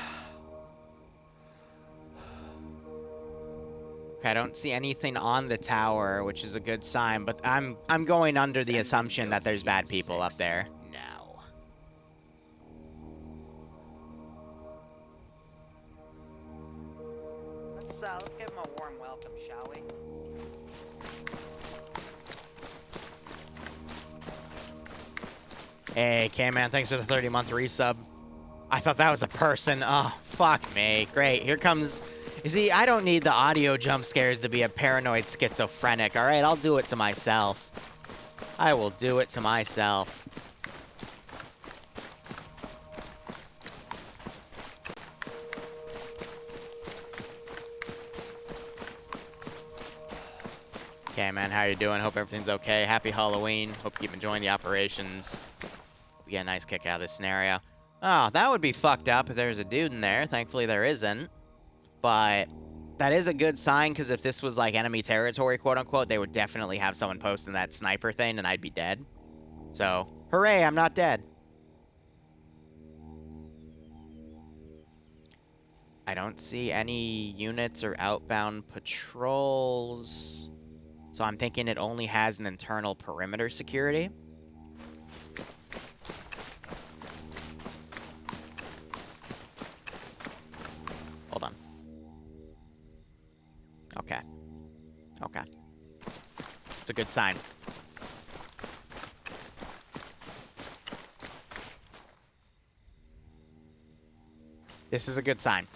Speaker 2: Okay, I don't see anything on the tower, which is a good sign, but I'm going under the assumption that there's bad people up there.
Speaker 6: Now. Let's give him a warm welcome, shall we?
Speaker 2: Hey, K-Man, thanks for the 30-month resub. I thought that was a person. Oh, fuck me. Great. Here comes... You see, I don't need the audio jump scares to be a paranoid schizophrenic, all right? I'll do it to myself. I will do it to myself. Okay, man, how you doing? Hope everything's okay. Happy Halloween. Hope you keep enjoying the operations. We get a nice kick out of this scenario. Oh, that would be fucked up if there's a dude in there. Thankfully, there isn't. But that is a good sign, because if this was, like, enemy territory, quote-unquote, they would definitely have someone posting that sniper thing, and I'd be dead. So, hooray, I'm not dead. I don't see any units or outbound patrols. So I'm thinking it only has an internal perimeter security. Hold on. Okay. Okay. It's a good sign. This is a good sign.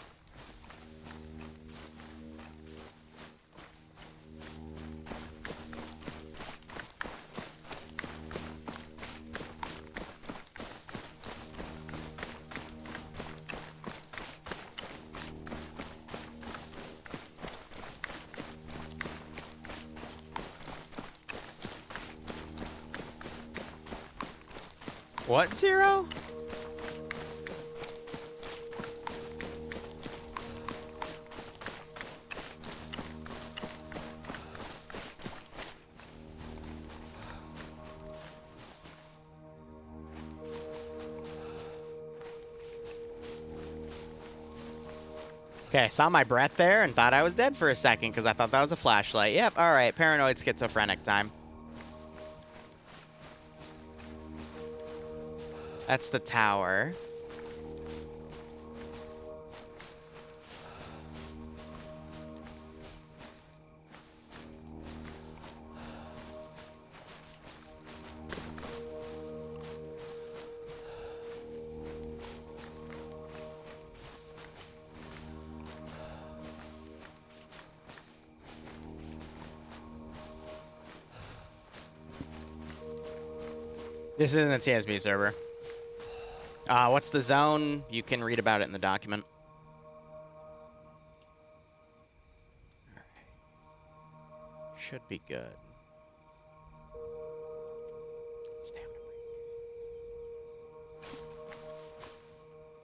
Speaker 2: What, Zero? Okay, I saw my breath there and thought I was dead for a second because I thought that was a flashlight. Yep, alright, paranoid schizophrenic time. That's the tower. This isn't a TSB server. What's the zone? You can read about it in the document. Should be good. Stamina break.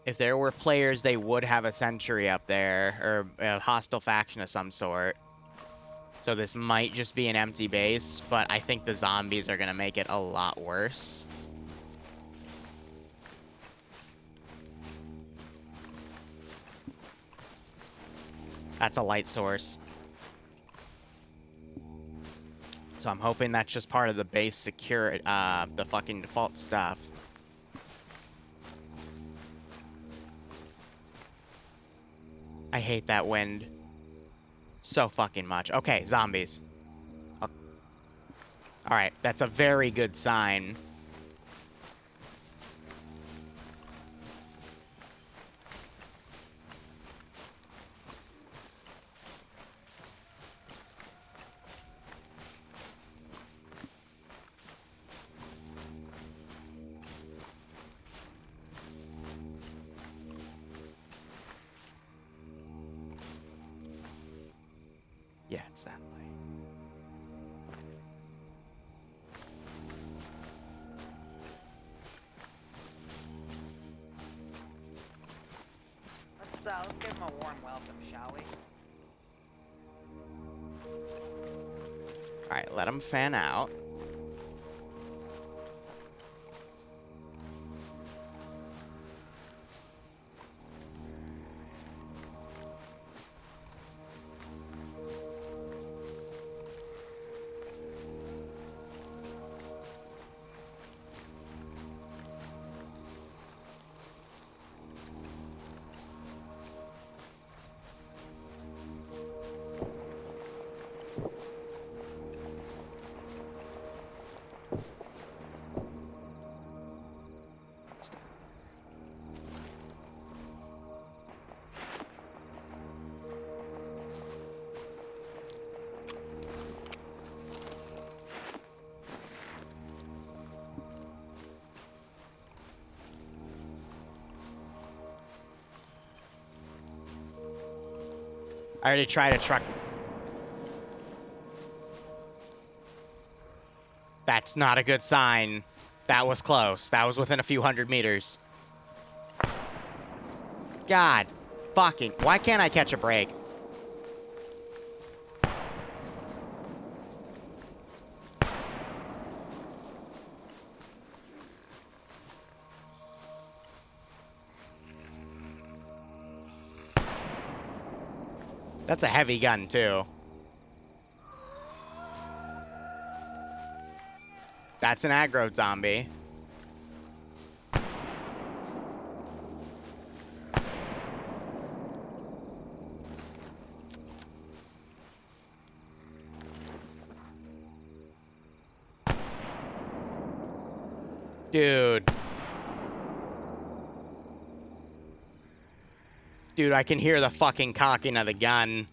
Speaker 2: If there were players, they would have a sentry up there, or a hostile faction of some sort. So this might just be an empty base, but I think the zombies are going to make it a lot worse. That's a light source. So I'm hoping that's just part of the base security, the fucking default stuff. I hate that wind so fucking much. Okay, zombies. Oh. Alright, that's a very good sign. Yeah, it's that way.
Speaker 6: Let's give him a warm welcome, shall we?
Speaker 2: All right, let him fan out. I already tried a truck. That's not a good sign. That was close. That was within a few hundred meters. God fucking... Why can't I catch a break? That's a heavy gun, too. That's an aggro zombie. Dude. Dude, I can hear the fucking cocking of the gun.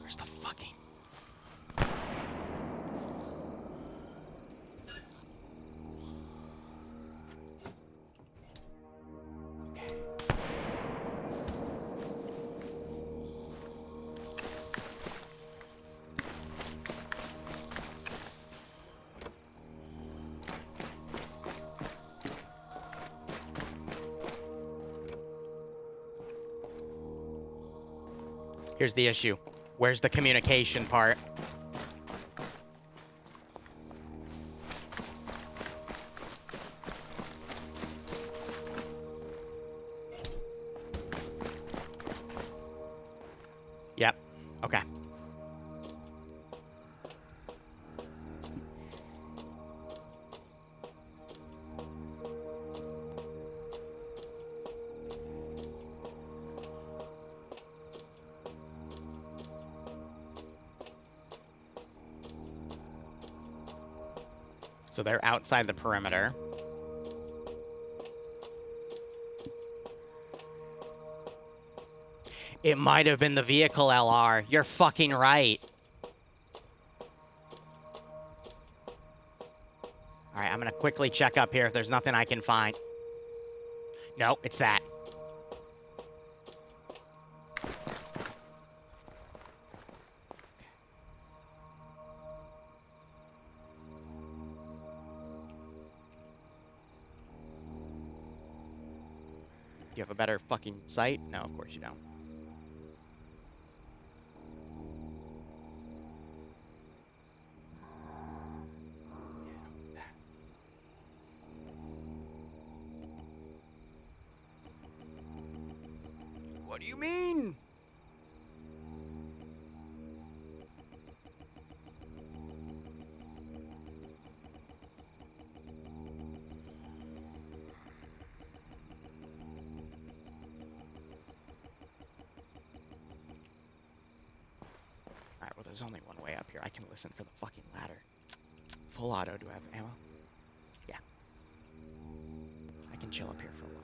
Speaker 2: Where's the fucking... Okay. Here's the issue. Where's the communication part? Yep. Okay. So they're outside the perimeter. It might have been the vehicle, LR. You're fucking right. All right, I'm gonna quickly check up here if there's nothing I can find. No, it's that. Do you have a better fucking sight? No, of course you don't. What do you mean? Alright, well, there's only one way up here. I can listen for the fucking ladder. Full auto. Do I have ammo? Yeah. I can chill up here for a while.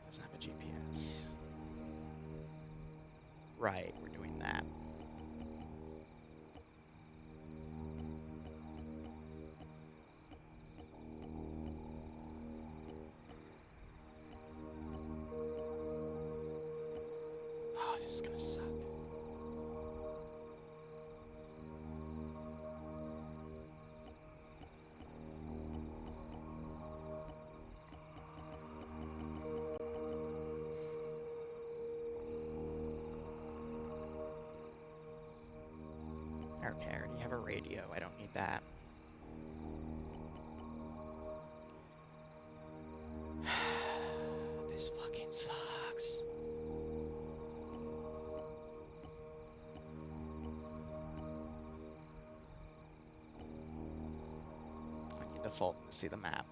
Speaker 2: Doesn't have a GPS. Right, we're doing that. Oh, this is gonna suck. Okay, I already have a radio. I don't need that. This fucking sucks. I need the fault to see the map.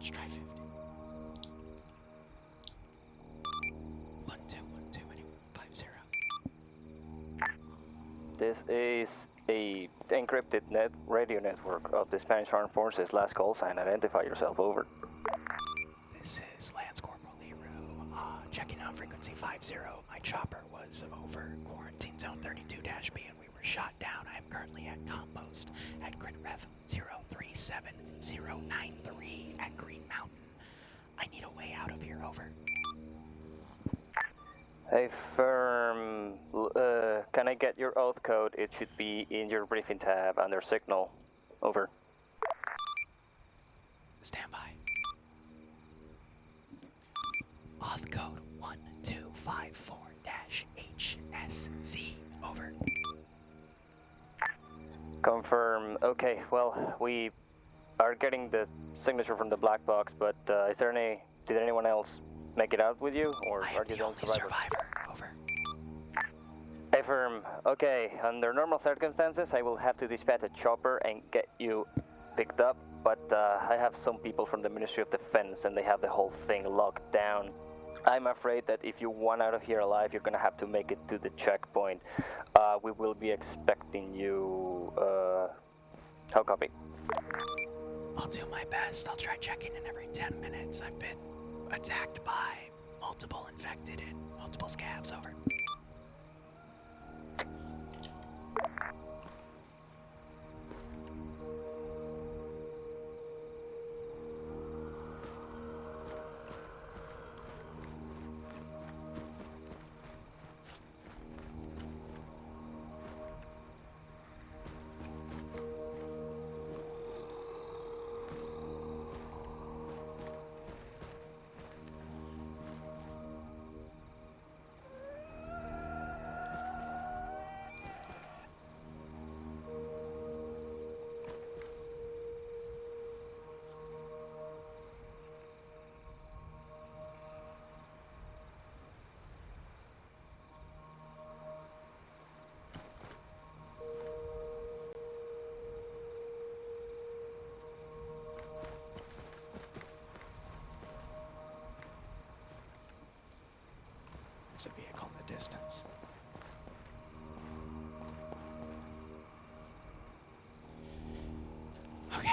Speaker 2: Let's try 50. 1212 50.
Speaker 1: This is a encrypted radio network of the Spanish Armed Forces. Last call sign. Identify yourself. Over.
Speaker 2: This is Lance Corporal Liru. Checking out frequency 50. My chopper was over quarantine zone 32-B and we were shot down. I am currently at Compost at grid rev 037093 at Green Mountain. I need a way out of here. Over.
Speaker 1: Hey, firm. Can I get your oath code? It should be in your briefing tab under signal. Over.
Speaker 2: Stand by. Auth code 1254-HSZ. Over.
Speaker 1: Confirm. Okay, well, we are getting the signature from the black box, but did anyone else make it out with you, or
Speaker 2: I
Speaker 1: are
Speaker 2: am
Speaker 1: you
Speaker 2: the only survivor. Over.
Speaker 1: Hey, firm. Okay, under normal circumstances, I will have to dispatch a chopper and get you picked up, but I have some people from the Ministry of Defense, and they have the whole thing locked down. I'm afraid that if you want out of here alive, you're gonna have to make it to the checkpoint. We will be expecting you. How copy?
Speaker 2: I'll do my best. I'll try checking in every 10 minutes. I've been attacked by multiple infected and multiple scabs. Over. There's a vehicle in the distance. Okay.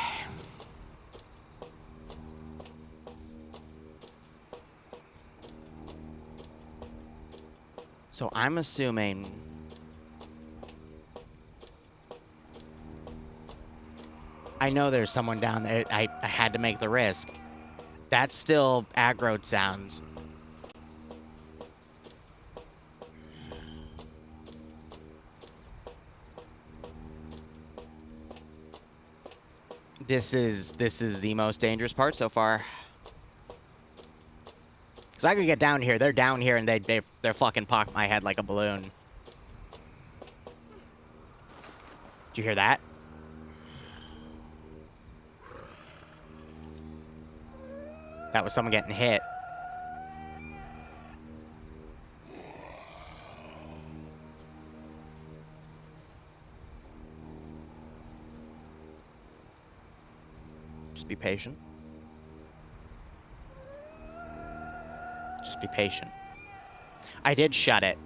Speaker 2: So I'm assuming I know there's someone down there. I had to make the risk. That's still aggroed sounds. This is the most dangerous part so far. Cause I could get down here. They're down here and they're fucking pock my head like a balloon. Did you hear that? That was someone getting hit. Just be patient. Just be patient. I did shut it.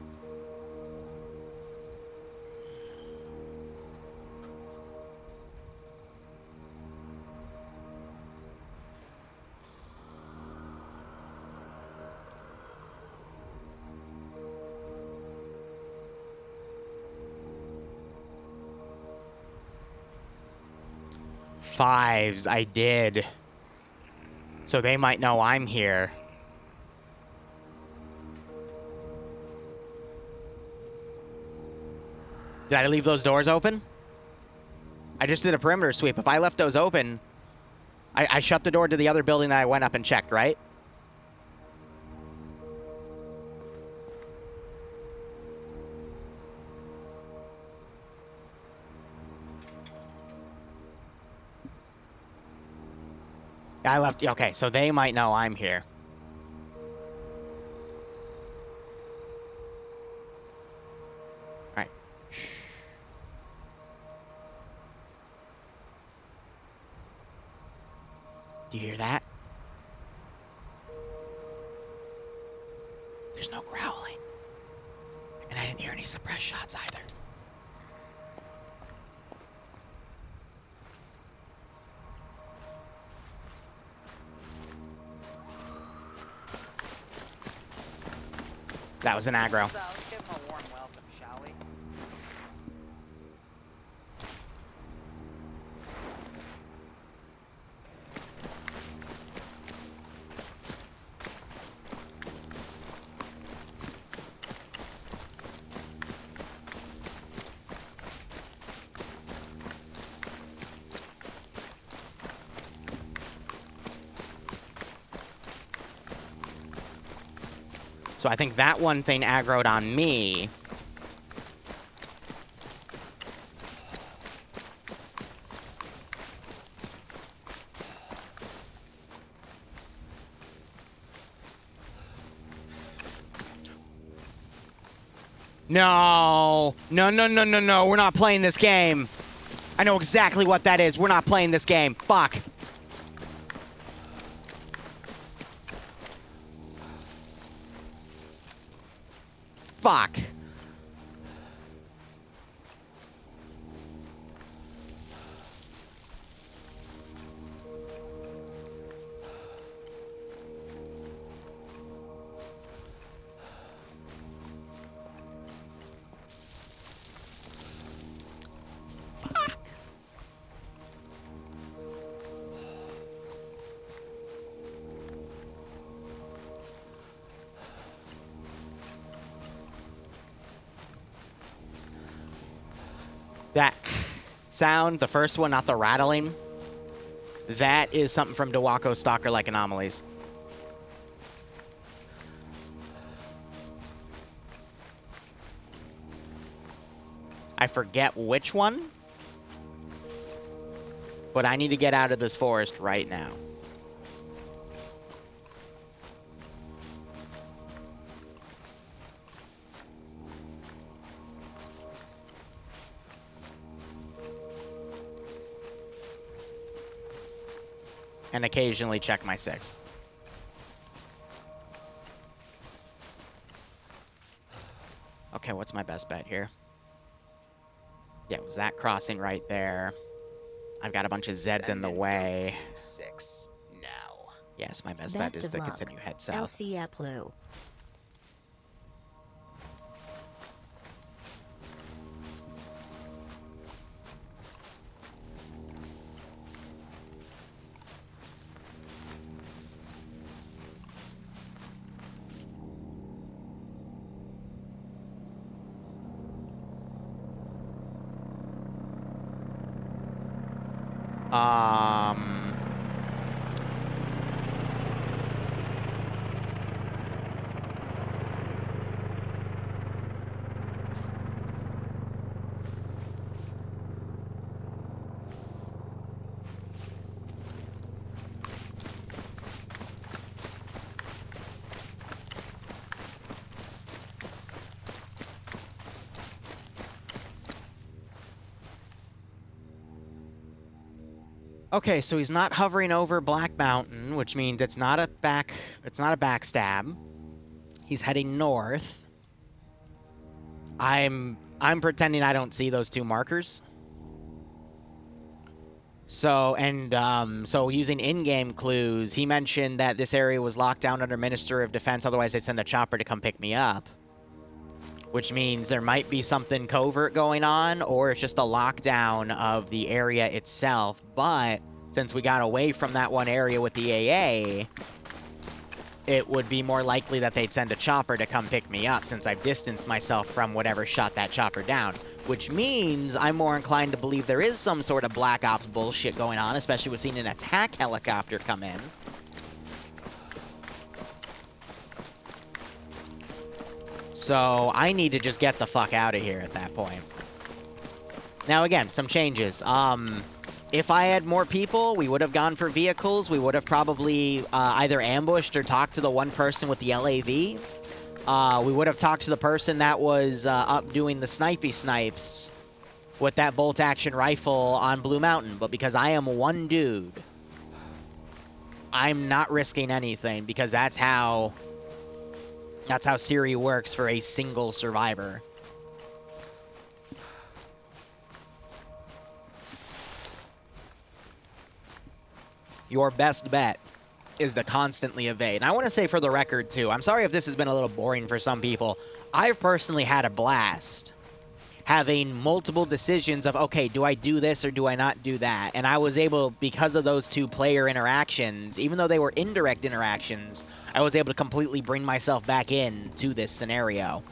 Speaker 2: Fives, I did. So they might know I'm here. Did I leave those doors open? I just did a perimeter sweep. If I left those open, I shut the door to the other building that I went up and checked, right? I left. Okay, so they might know I'm here. All right. Shh. Do you hear that? any suppressed shots either. That was an aggro.
Speaker 6: So let's give him a warm welcome, shall we?
Speaker 2: So I think that one thing aggroed on me. No. No, no, no, no, no. We're not playing this game. I know exactly what that is. We're not playing this game. Fuck. Fuck. That sound, the first one, not the rattling, that is something from Dewako Stalker-like anomalies. I forget which one, but I need to get out of this forest right now. And occasionally check my 6. Okay, what's my best bet here? Yeah, it was that crossing right there. I've got a bunch of Zeds in the way.
Speaker 8: 6 now.
Speaker 2: Yes, my best bet is to continue head south.
Speaker 7: LC Blue.
Speaker 2: Okay, so he's not hovering over Black Mountain, which means it's not a backstab. He's heading north. I'm pretending I don't see those 2 markers. So, so using in-game clues, he mentioned that this area was locked down under Minister of Defense, otherwise they'd send a chopper to come pick me up. Which means there might be something covert going on, or it's just a lockdown of the area itself. But since we got away from that one area with the AA, it would be more likely that they'd send a chopper to come pick me up, since I've distanced myself from whatever shot that chopper down. Which means I'm more inclined to believe there is some sort of Black Ops bullshit going on, especially with seeing an attack helicopter come in. So I need to just get the fuck out of here at that point. Now again, some changes. If I had more people, we would have gone for vehicles. We would have probably either ambushed or talked to the one person with the LAV. We would have talked to the person that was up doing the snipey snipes with that bolt-action rifle on Blue Mountain. But because I am one dude, I'm not risking anything, because that's how SERE works for a single survivor. your best bet is to constantly evade. And I want to say for the record, too, I'm sorry if this has been a little boring for some people. I've personally had a blast having multiple decisions of, okay, do I do this or do I not do that? And I was able, because of those two player interactions, even though they were indirect interactions, I was able to completely bring myself back in to this scenario.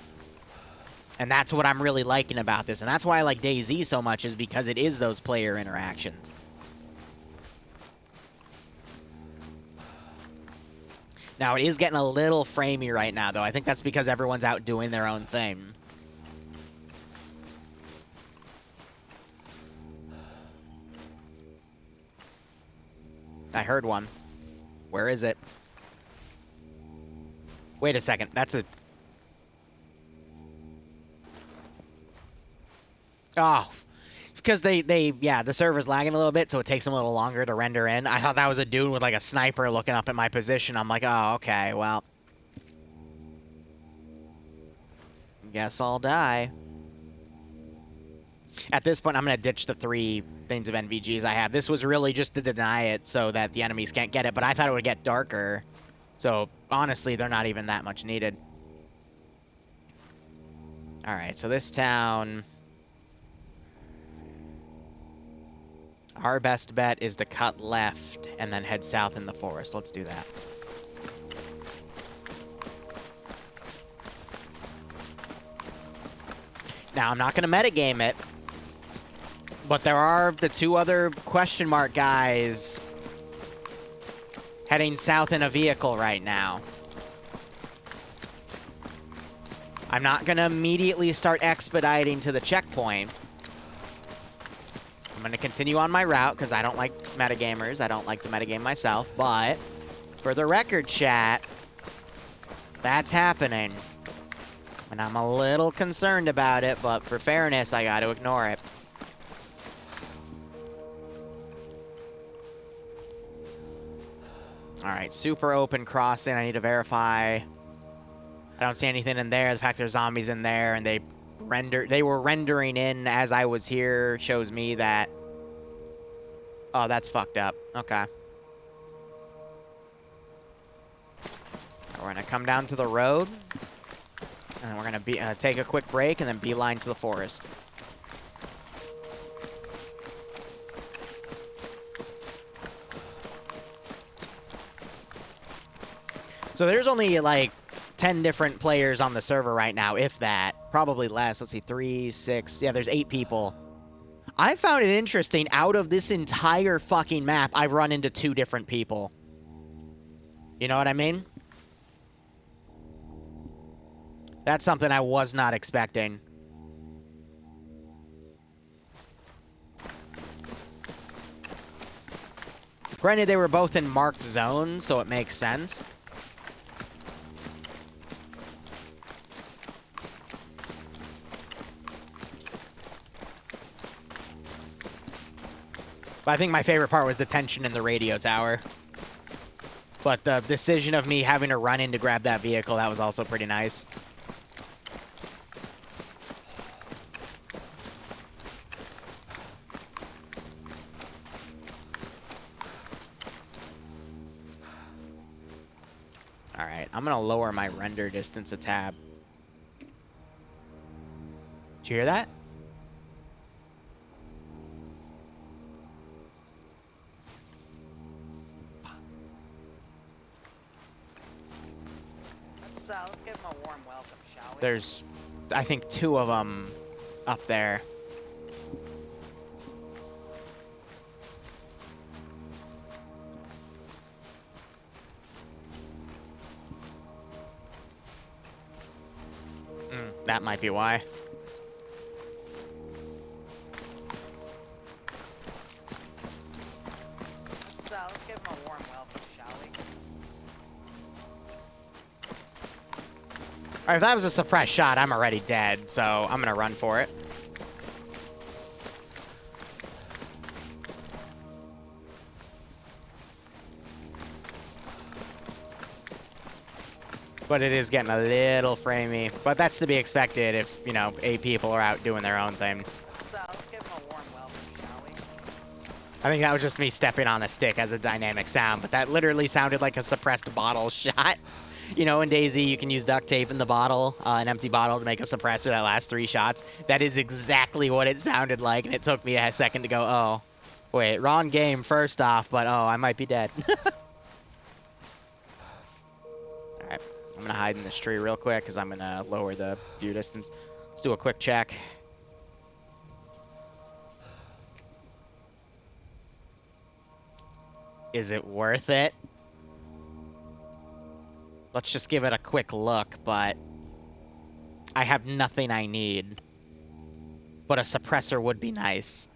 Speaker 2: And that's what I'm really liking about this. And that's why I like DayZ so much, is because it is those player interactions. Now, it is getting a little framey right now, though. I think that's because everyone's out doing their own thing. I heard one. Where is it? Wait a second. That's a... Oh. Because yeah, the server's lagging a little bit, so it takes them a little longer to render in. I thought that was a dude with, like, a sniper looking up at my position. I'm like, oh, okay, well. Guess I'll die. At this point, I'm going to ditch the 3 things of NVGs I have. This was really just to deny it so that the enemies can't get it, but I thought it would get darker. So, honestly, they're not even that much needed. Alright, so this town... Our best bet is to cut left and then head south in the forest. Let's do that. Now, I'm not going to metagame it, but there are the 2 other question mark guys heading south in a vehicle right now. I'm not going to immediately start expediting to the checkpoint. I'm going to continue on my route because I don't like metagamers. I don't like to metagame myself. But for the record, chat, that's happening. And I'm a little concerned about it, but for fairness, I got to ignore it. All right, super open crossing. I need to verify. I don't see anything in there. The fact there's zombies in there and they were rendering in as I was here shows me that... Oh, that's fucked up. Okay. We're going to come down to the road. And we're going to take a quick break and then beeline to the forest. So there's only like 10 different players on the server right now, if that. Probably less. Let's see, 3, 6. Yeah, there's 8 people. I found it interesting. Out of this entire fucking map, I've run into 2 different people. You know what I mean? That's something I was not expecting. Granted, they were both in marked zones, so it makes sense. But I think my favorite part was the tension in the radio tower. But the decision of me having to run in to grab that vehicle, that was also pretty nice. Alright, I'm gonna lower my render distance a tab. Did you hear that?
Speaker 6: Let's give him a warm welcome, shall we?
Speaker 2: There's, I think, 2 of them up there. That might be why.
Speaker 6: Let's give him a warm welcome, shall we?
Speaker 2: Alright, if that was a suppressed shot, I'm already dead, so I'm gonna run for it. But it is getting a little framey. But that's to be expected if, you know, 8 people are out doing their own thing.
Speaker 6: Let's give him a warm welcome, shall we?
Speaker 2: I think that was just me stepping on a stick as a dynamic sound, but that literally sounded like a suppressed bottle shot. You know, in DayZ, you can use duct tape in the bottle, an empty bottle, to make a suppressor that lasts 3 shots. That is exactly what it sounded like, and it took me a second to go, oh, wait, wrong game first off, but oh, I might be dead. All right, I'm going to hide in this tree real quick because I'm going to lower the view distance. Let's do a quick check. Is it worth it? Let's just give it a quick look, but I have nothing I need. But a suppressor would be nice.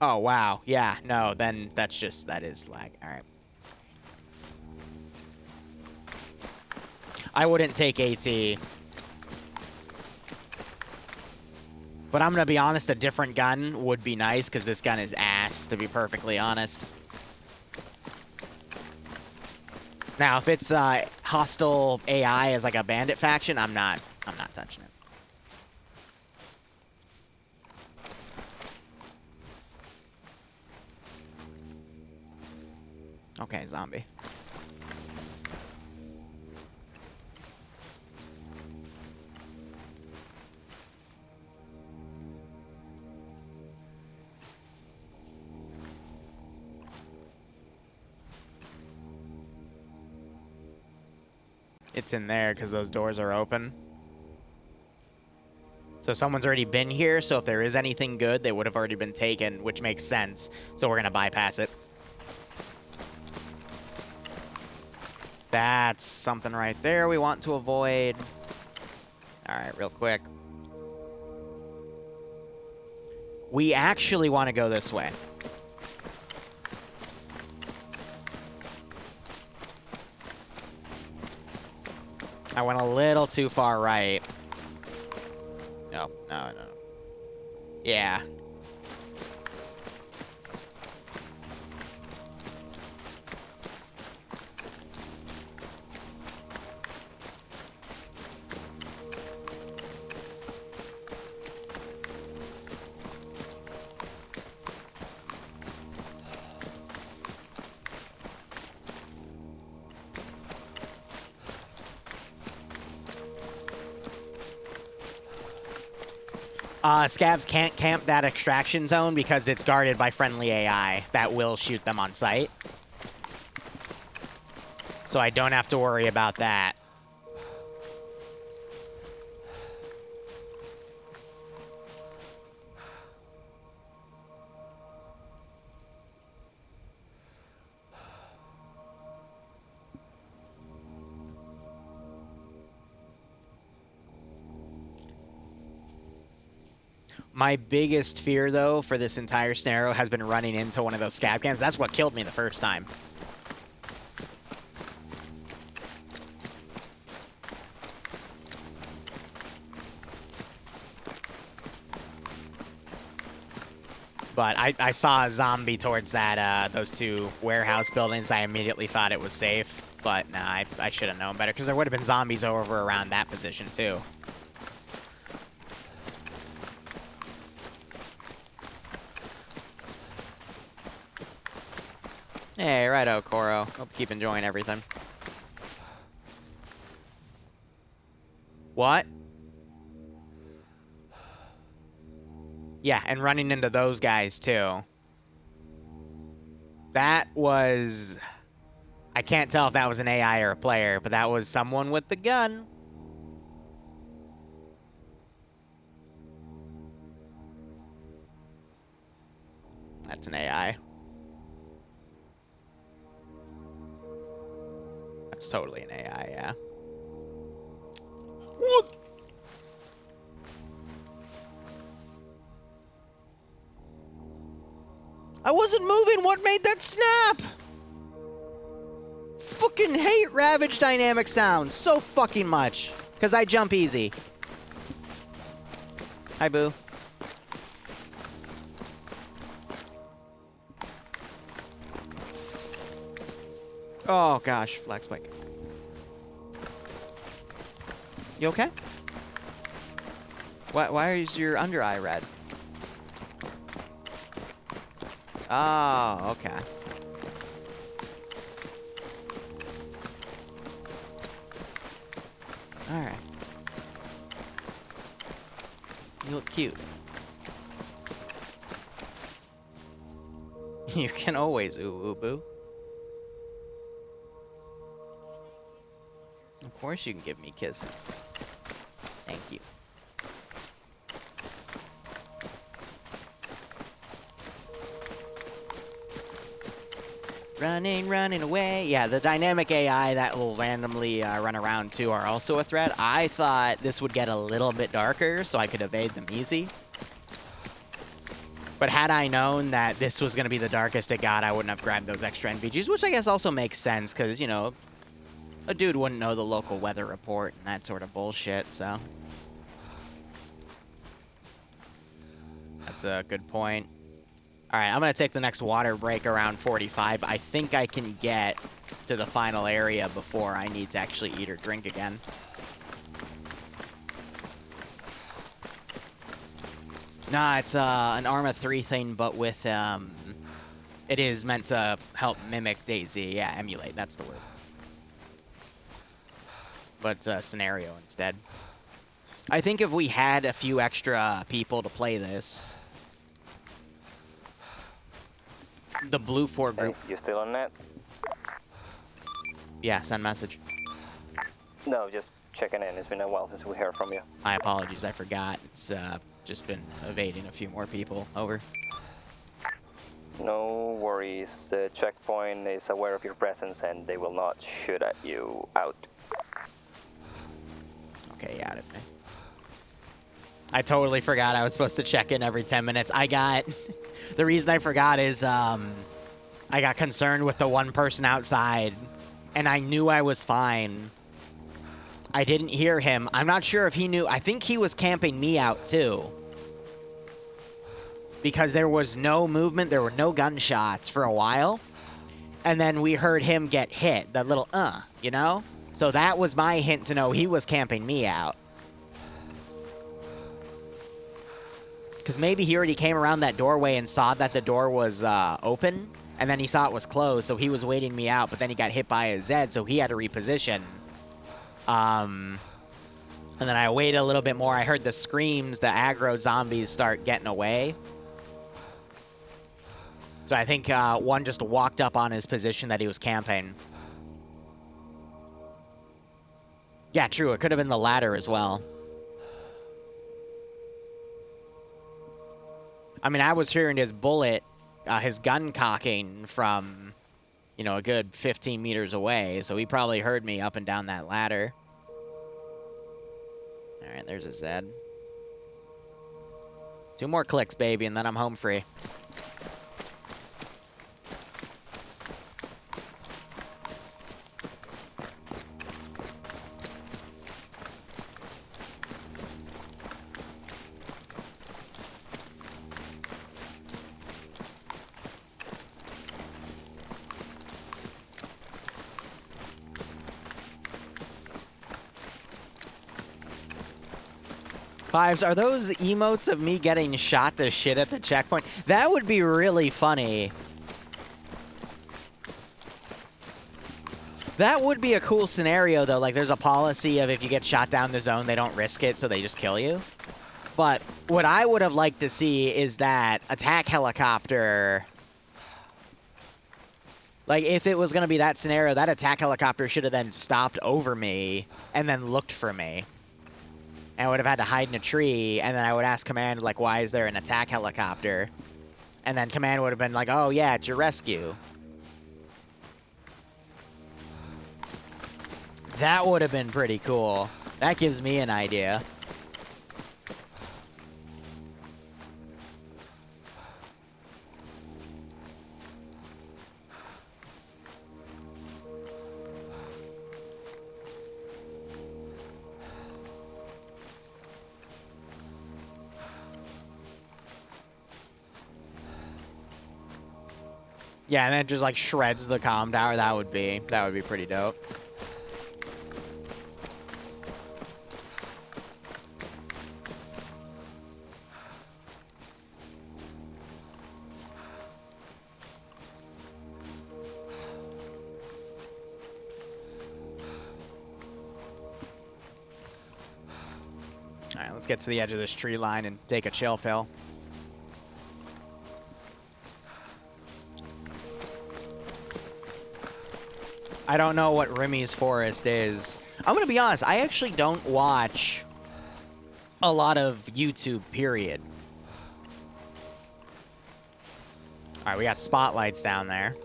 Speaker 2: Oh, wow. Yeah, no, then that is lag. All right. I wouldn't take AT. But I'm going to be honest, a different gun would be nice, because this gun is ass, to be perfectly honest. Now, if it's hostile AI as like a bandit faction, I'm not touching it. Okay, zombie. It's in there because those doors are open. So someone's already been here, so if there is anything good, they would have already been taken, which makes sense. So we're going to bypass it. That's something right there we want to avoid. All right, real quick. We actually want to go this way. I went a little too far right. No. Yeah. Scavs can't camp that extraction zone because it's guarded by friendly AI that will shoot them on sight. So I don't have to worry about that. My biggest fear, though, for this entire scenario has been running into one of those scav cams. That's what killed me the first time. But I saw a zombie towards that those 2 warehouse buildings. I immediately thought it was safe. But nah, I should have known better, because there would have been zombies over around that position, too. Hey, righto, Koro. Hope you keep enjoying everything. What? Yeah, and running into those guys, too. That was... I can't tell if that was an AI or a player, but that was someone with the gun. That's an AI. That's totally an AI, yeah. What? I wasn't moving. What made that snap? Fucking hate Ravage dynamic sounds so fucking much. Because I jump easy. Hi, Boo. Oh, gosh. Flag spike. You okay? Why is your under eye red? Oh, okay. Alright. You look cute. You can always ooh boo. Of course you can give me kisses. Thank you. Running away. Yeah, the dynamic AI that will randomly run around too are also a threat. I thought this would get a little bit darker so I could evade them easy. But had I known that this was going to be the darkest it got, I wouldn't have grabbed those extra NVGs, which I guess also makes sense because, you know, a dude wouldn't know the local weather report and that sort of bullshit, so. That's a good point. All right, I'm going to take the next water break around 45. I think I can get to the final area before I need to actually eat or drink again. Nah, it's an Arma 3 thing, but with, it is meant to help mimic DayZ. Yeah, emulate, that's the word. But scenario instead. I think if we had a few extra people to play this, the Blue 4 group.
Speaker 1: Hey, you still on net?
Speaker 2: Yeah, send message.
Speaker 1: No, just checking in. It's been a while since we heard from you.
Speaker 2: My apologies, I forgot. It's just been evading a few more people. Over.
Speaker 1: No worries. The checkpoint is aware of your presence and they will not shoot at you. Out.
Speaker 2: Okay, out of me. I totally forgot I was supposed to check in every 10 minutes. I got... The reason I forgot is I got concerned with the one person outside, and I knew I was fine. I didn't hear him. I'm not sure if he knew. I think he was camping me out, too. Because there was no movement. There were no gunshots for a while. And then we heard him get hit. That little, you know? So that was my hint to know he was camping me out. Because maybe he already came around that doorway and saw that the door was open. And then he saw it was closed, so he was waiting me out. But then he got hit by a Zed, so he had to reposition. And then I waited a little bit more. I heard the screams, the aggro zombies start getting away. So I think one just walked up on his position that he was camping. Yeah, true. It could have been the ladder as well. I mean, I was hearing his bullet, his gun cocking from, you know, a good 15 meters away. So he probably heard me up and down that ladder. All right, there's a Zed. 2 more clicks, baby, and then I'm home free. Fives, are those emotes of me getting shot to shit at the checkpoint? That would be really funny. That would be a cool scenario, though. Like, there's a policy of if you get shot down the zone, they don't risk it, so they just kill you. But what I would have liked to see is that attack helicopter... Like, if it was going to be that scenario, that attack helicopter should have then stopped over me and then looked for me. And I would have had to hide in a tree, and then I would ask Command, like, why is there an attack helicopter? And then Command would have been like, oh, yeah, it's your rescue. That would have been pretty cool. That gives me an idea. Yeah, and then it just like shreds the comm tower. That would be pretty dope. Let's get to the edge of this tree line and take a chill pill. I don't know what Remy's Forest is. I'm gonna be honest, I actually don't watch a lot of YouTube, period. Alright, we got spotlights down there.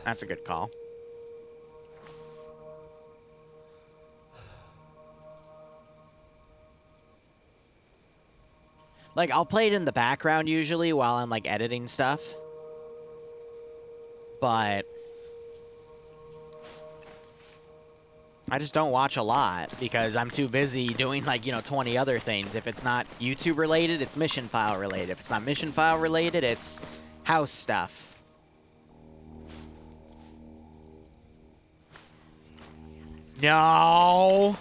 Speaker 2: That's a good call. Like, I'll play it in the background usually while I'm, like, editing stuff. But I just don't watch a lot because I'm too busy doing, like, you know, 20 other things. If it's not YouTube related, it's mission file related. If it's not mission file related, it's house stuff. No.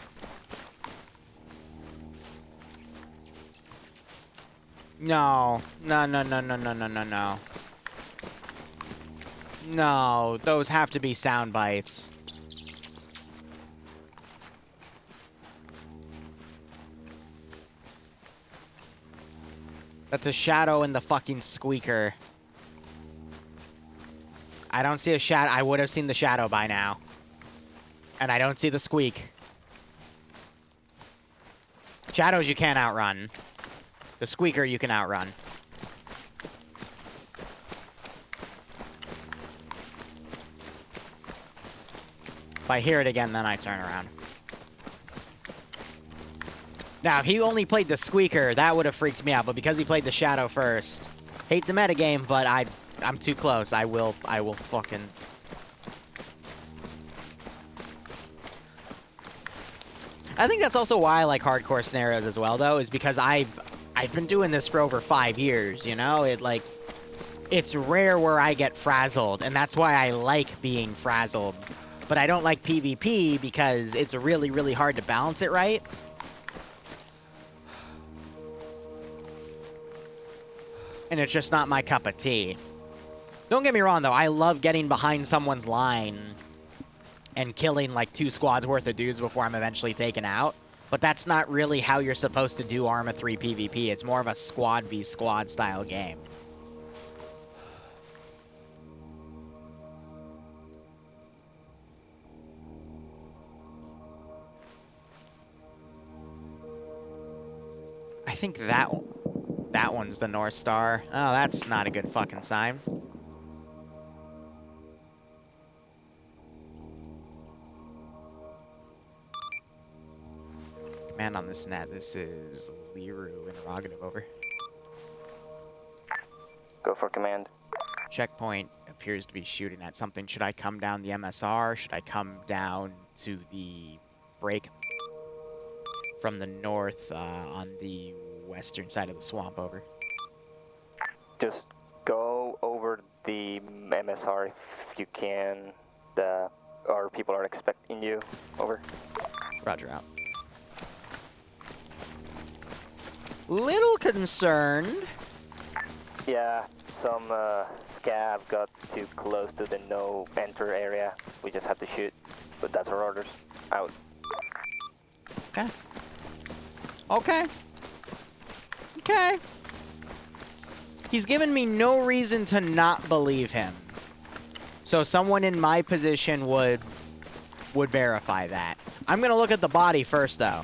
Speaker 2: No. No, no, no, no, no, no, no, no. No, those have to be sound bites. That's a shadow in the fucking squeaker. I don't see a shadow. I would have seen the shadow by now. And I don't see the squeak. Shadows you can't outrun. The squeaker you can outrun. If I hear it again, then I turn around. Now, if he only played the squeaker, that would have freaked me out. But because he played the shadow first, hate to metagame, but I'm too close. I will fucking. I think that's also why I like hardcore scenarios as well, though, is because I've been doing this for over 5 years. You know, it's rare where I get frazzled, and that's why I like being frazzled. But I don't like PvP because it's really, really hard to balance it right. And it's just not my cup of tea. Don't get me wrong, though. I love getting behind someone's line and killing, like, 2 squads worth of dudes before I'm eventually taken out. But that's not really how you're supposed to do Arma 3 PvP. It's more of a squad v squad style game. I think that one's the North Star. Oh, that's not a good fucking sign. Command on this net. This is Liru. Interrogative, over.
Speaker 1: Go for command.
Speaker 2: Checkpoint appears to be shooting at something. Should I come down the MSR? Should I come down to the break from the north on the western side of the swamp, over?
Speaker 1: Just go over the MSR if you can. Our people are expecting you. Over.
Speaker 2: Roger, out. Little concerned.
Speaker 1: Yeah, some scav got too close to the no enter area. We just have to shoot, but that's our orders. Out.
Speaker 2: Okay. Okay. Okay. He's given me no reason to not believe him. So someone in my position would verify that. I'm gonna look at the body first, though.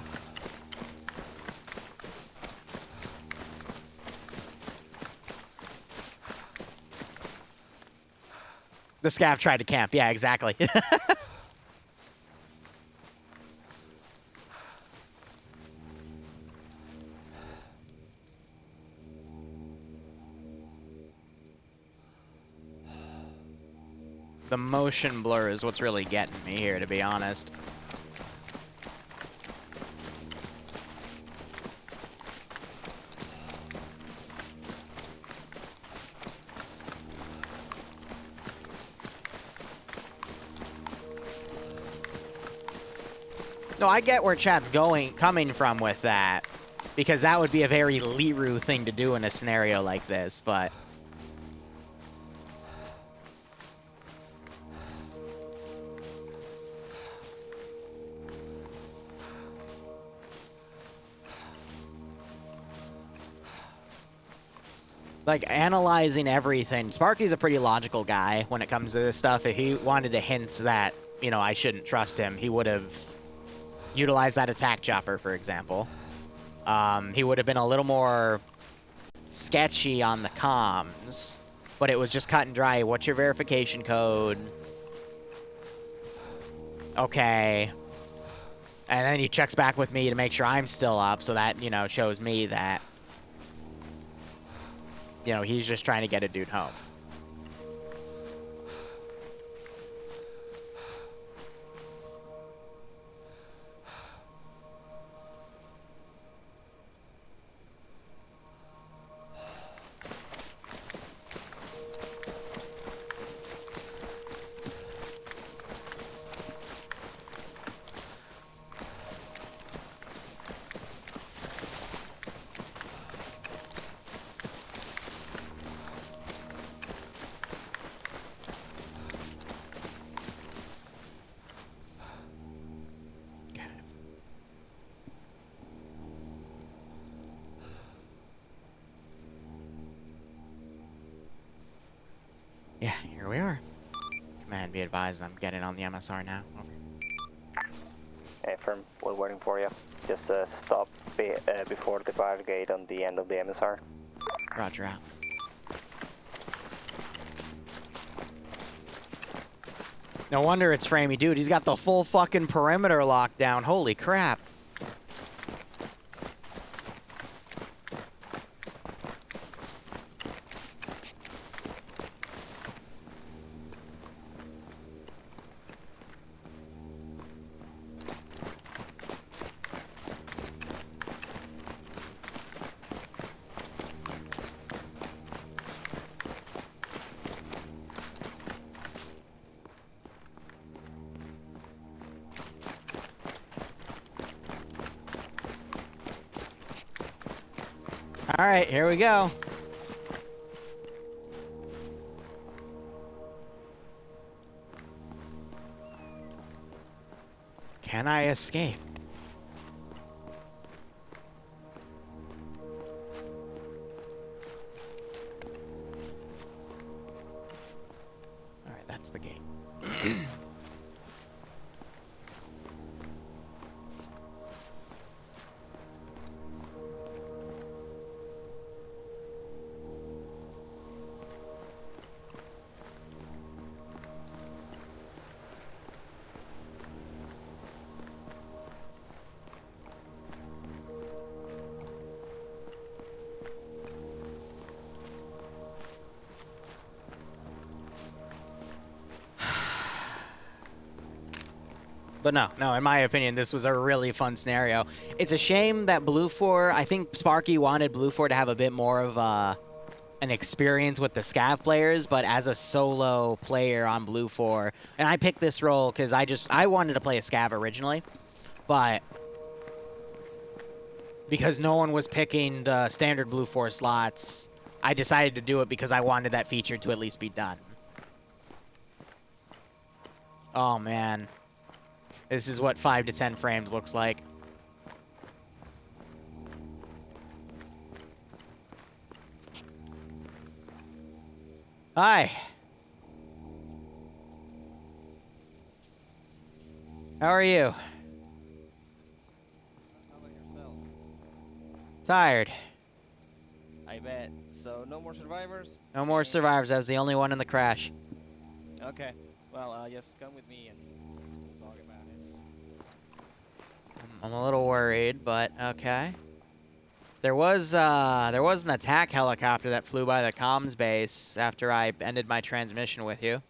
Speaker 2: The scav tried to camp. Yeah, exactly. The motion blur is what's really getting me here, to be honest. No, I get where chat's coming from with that, because that would be a very Liru thing to do in a scenario like this, but like, analyzing everything. Sparky's a pretty logical guy when it comes to this stuff. If he wanted to hint that, you know, I shouldn't trust him, he would have utilized that attack chopper, for example. He would have been a little more sketchy on the comms, but it was just cut and dry. What's your verification code? Okay. And then he checks back with me to make sure I'm still up, so that, you know, shows me that, you know, he's just trying to get a dude home. Yeah, here we are. Command, be advised, I'm getting on the MSR now. Over.
Speaker 1: Hey, firm, we're waiting for you. Just stop before the bar gate on the end of the MSR.
Speaker 2: Roger out. No wonder it's framey. Dude, he's got the full fucking perimeter locked down. Holy crap. All right, here we go. Can I escape? All right, that's the gate. But no, in my opinion, this was a really fun scenario. It's a shame that Blue 4, I think Sparky wanted Blue 4 to have a bit more of an experience with the scav players, but as a solo player on Blue 4, and I picked this role because I wanted to play a scav originally, but because no one was picking the standard Blue 4 slots, I decided to do it because I wanted that feature to at least be done. Oh, man. This is what 5 to 10 frames looks like. Hi. How are you?
Speaker 9: How about yourself?
Speaker 2: Tired.
Speaker 9: I bet. So no more survivors?
Speaker 2: No more survivors. I was the only one in the crash.
Speaker 9: Okay. Well, just come with me and we'll talk about it.
Speaker 2: I'm a little worried, but okay. There was an attack helicopter that flew by the comms base after I ended my transmission with you.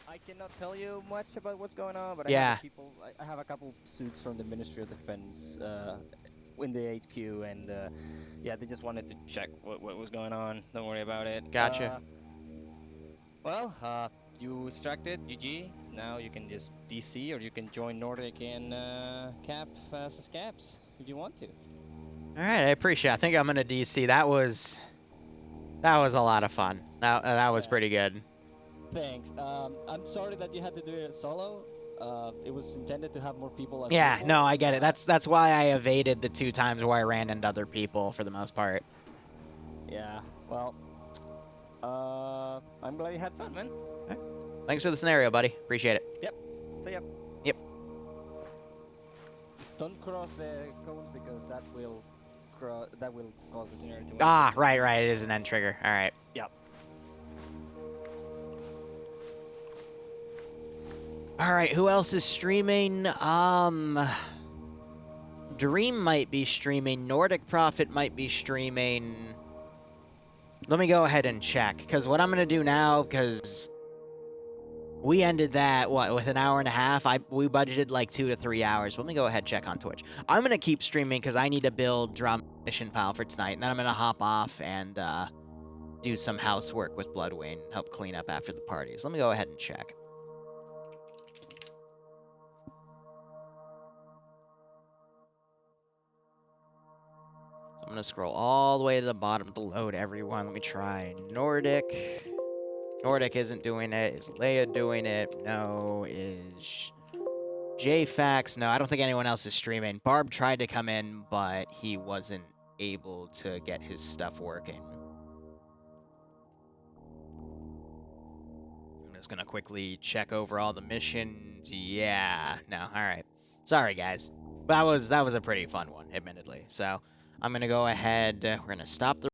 Speaker 9: I cannot tell you much about what's going on, but
Speaker 2: Yeah.
Speaker 9: I have a couple suits from the Ministry of Defense in the HQ, and yeah, they just wanted to check what was going on. Don't worry about it.
Speaker 2: Gotcha.
Speaker 9: Well, you extracted, GG. Now you can just DC, or you can join Nordic and Cap as scabs if you want to.
Speaker 2: All right, I appreciate it. I think I'm gonna DC. That was a lot of fun. That was pretty good.
Speaker 9: Thanks. I'm sorry that you had to do it solo. It was intended to have more people.
Speaker 2: Yeah, no, I get it. That's why I evaded the 2 times where I ran into other people for the most part.
Speaker 9: Yeah. Well. I'm glad you had fun, man.
Speaker 2: Thanks for the scenario, buddy. Appreciate it.
Speaker 9: Yep. See ya.
Speaker 2: Yep.
Speaker 9: Don't cross the cones because that will cause the scenario to end.
Speaker 2: Ah, right. It is an end trigger. All right.
Speaker 9: Yep.
Speaker 2: All right, who else is streaming? Dream might be streaming. Nordic Prophet might be streaming. Let me go ahead and check, because what I'm going to do now, because we ended that, with an hour and a half? We budgeted like 2 to 3 hours. Let me go ahead and check on Twitch. I'm going to keep streaming because I need to build drum mission file for tonight, and then I'm going to hop off and do some housework with Bloodwing and help clean up after the parties. Let me go ahead and check. I'm going to scroll all the way to the bottom to load everyone. Let me try Nordic. Nordic isn't doing it. Is Leia doing it? No. Is JFax? No, I don't think anyone else is streaming. Barb tried to come in, but he wasn't able to get his stuff working. I'm just going to quickly check over all the missions. Yeah. No. All right. Sorry, guys. That was a pretty fun one, admittedly. So I'm going to go ahead. We're going to stop the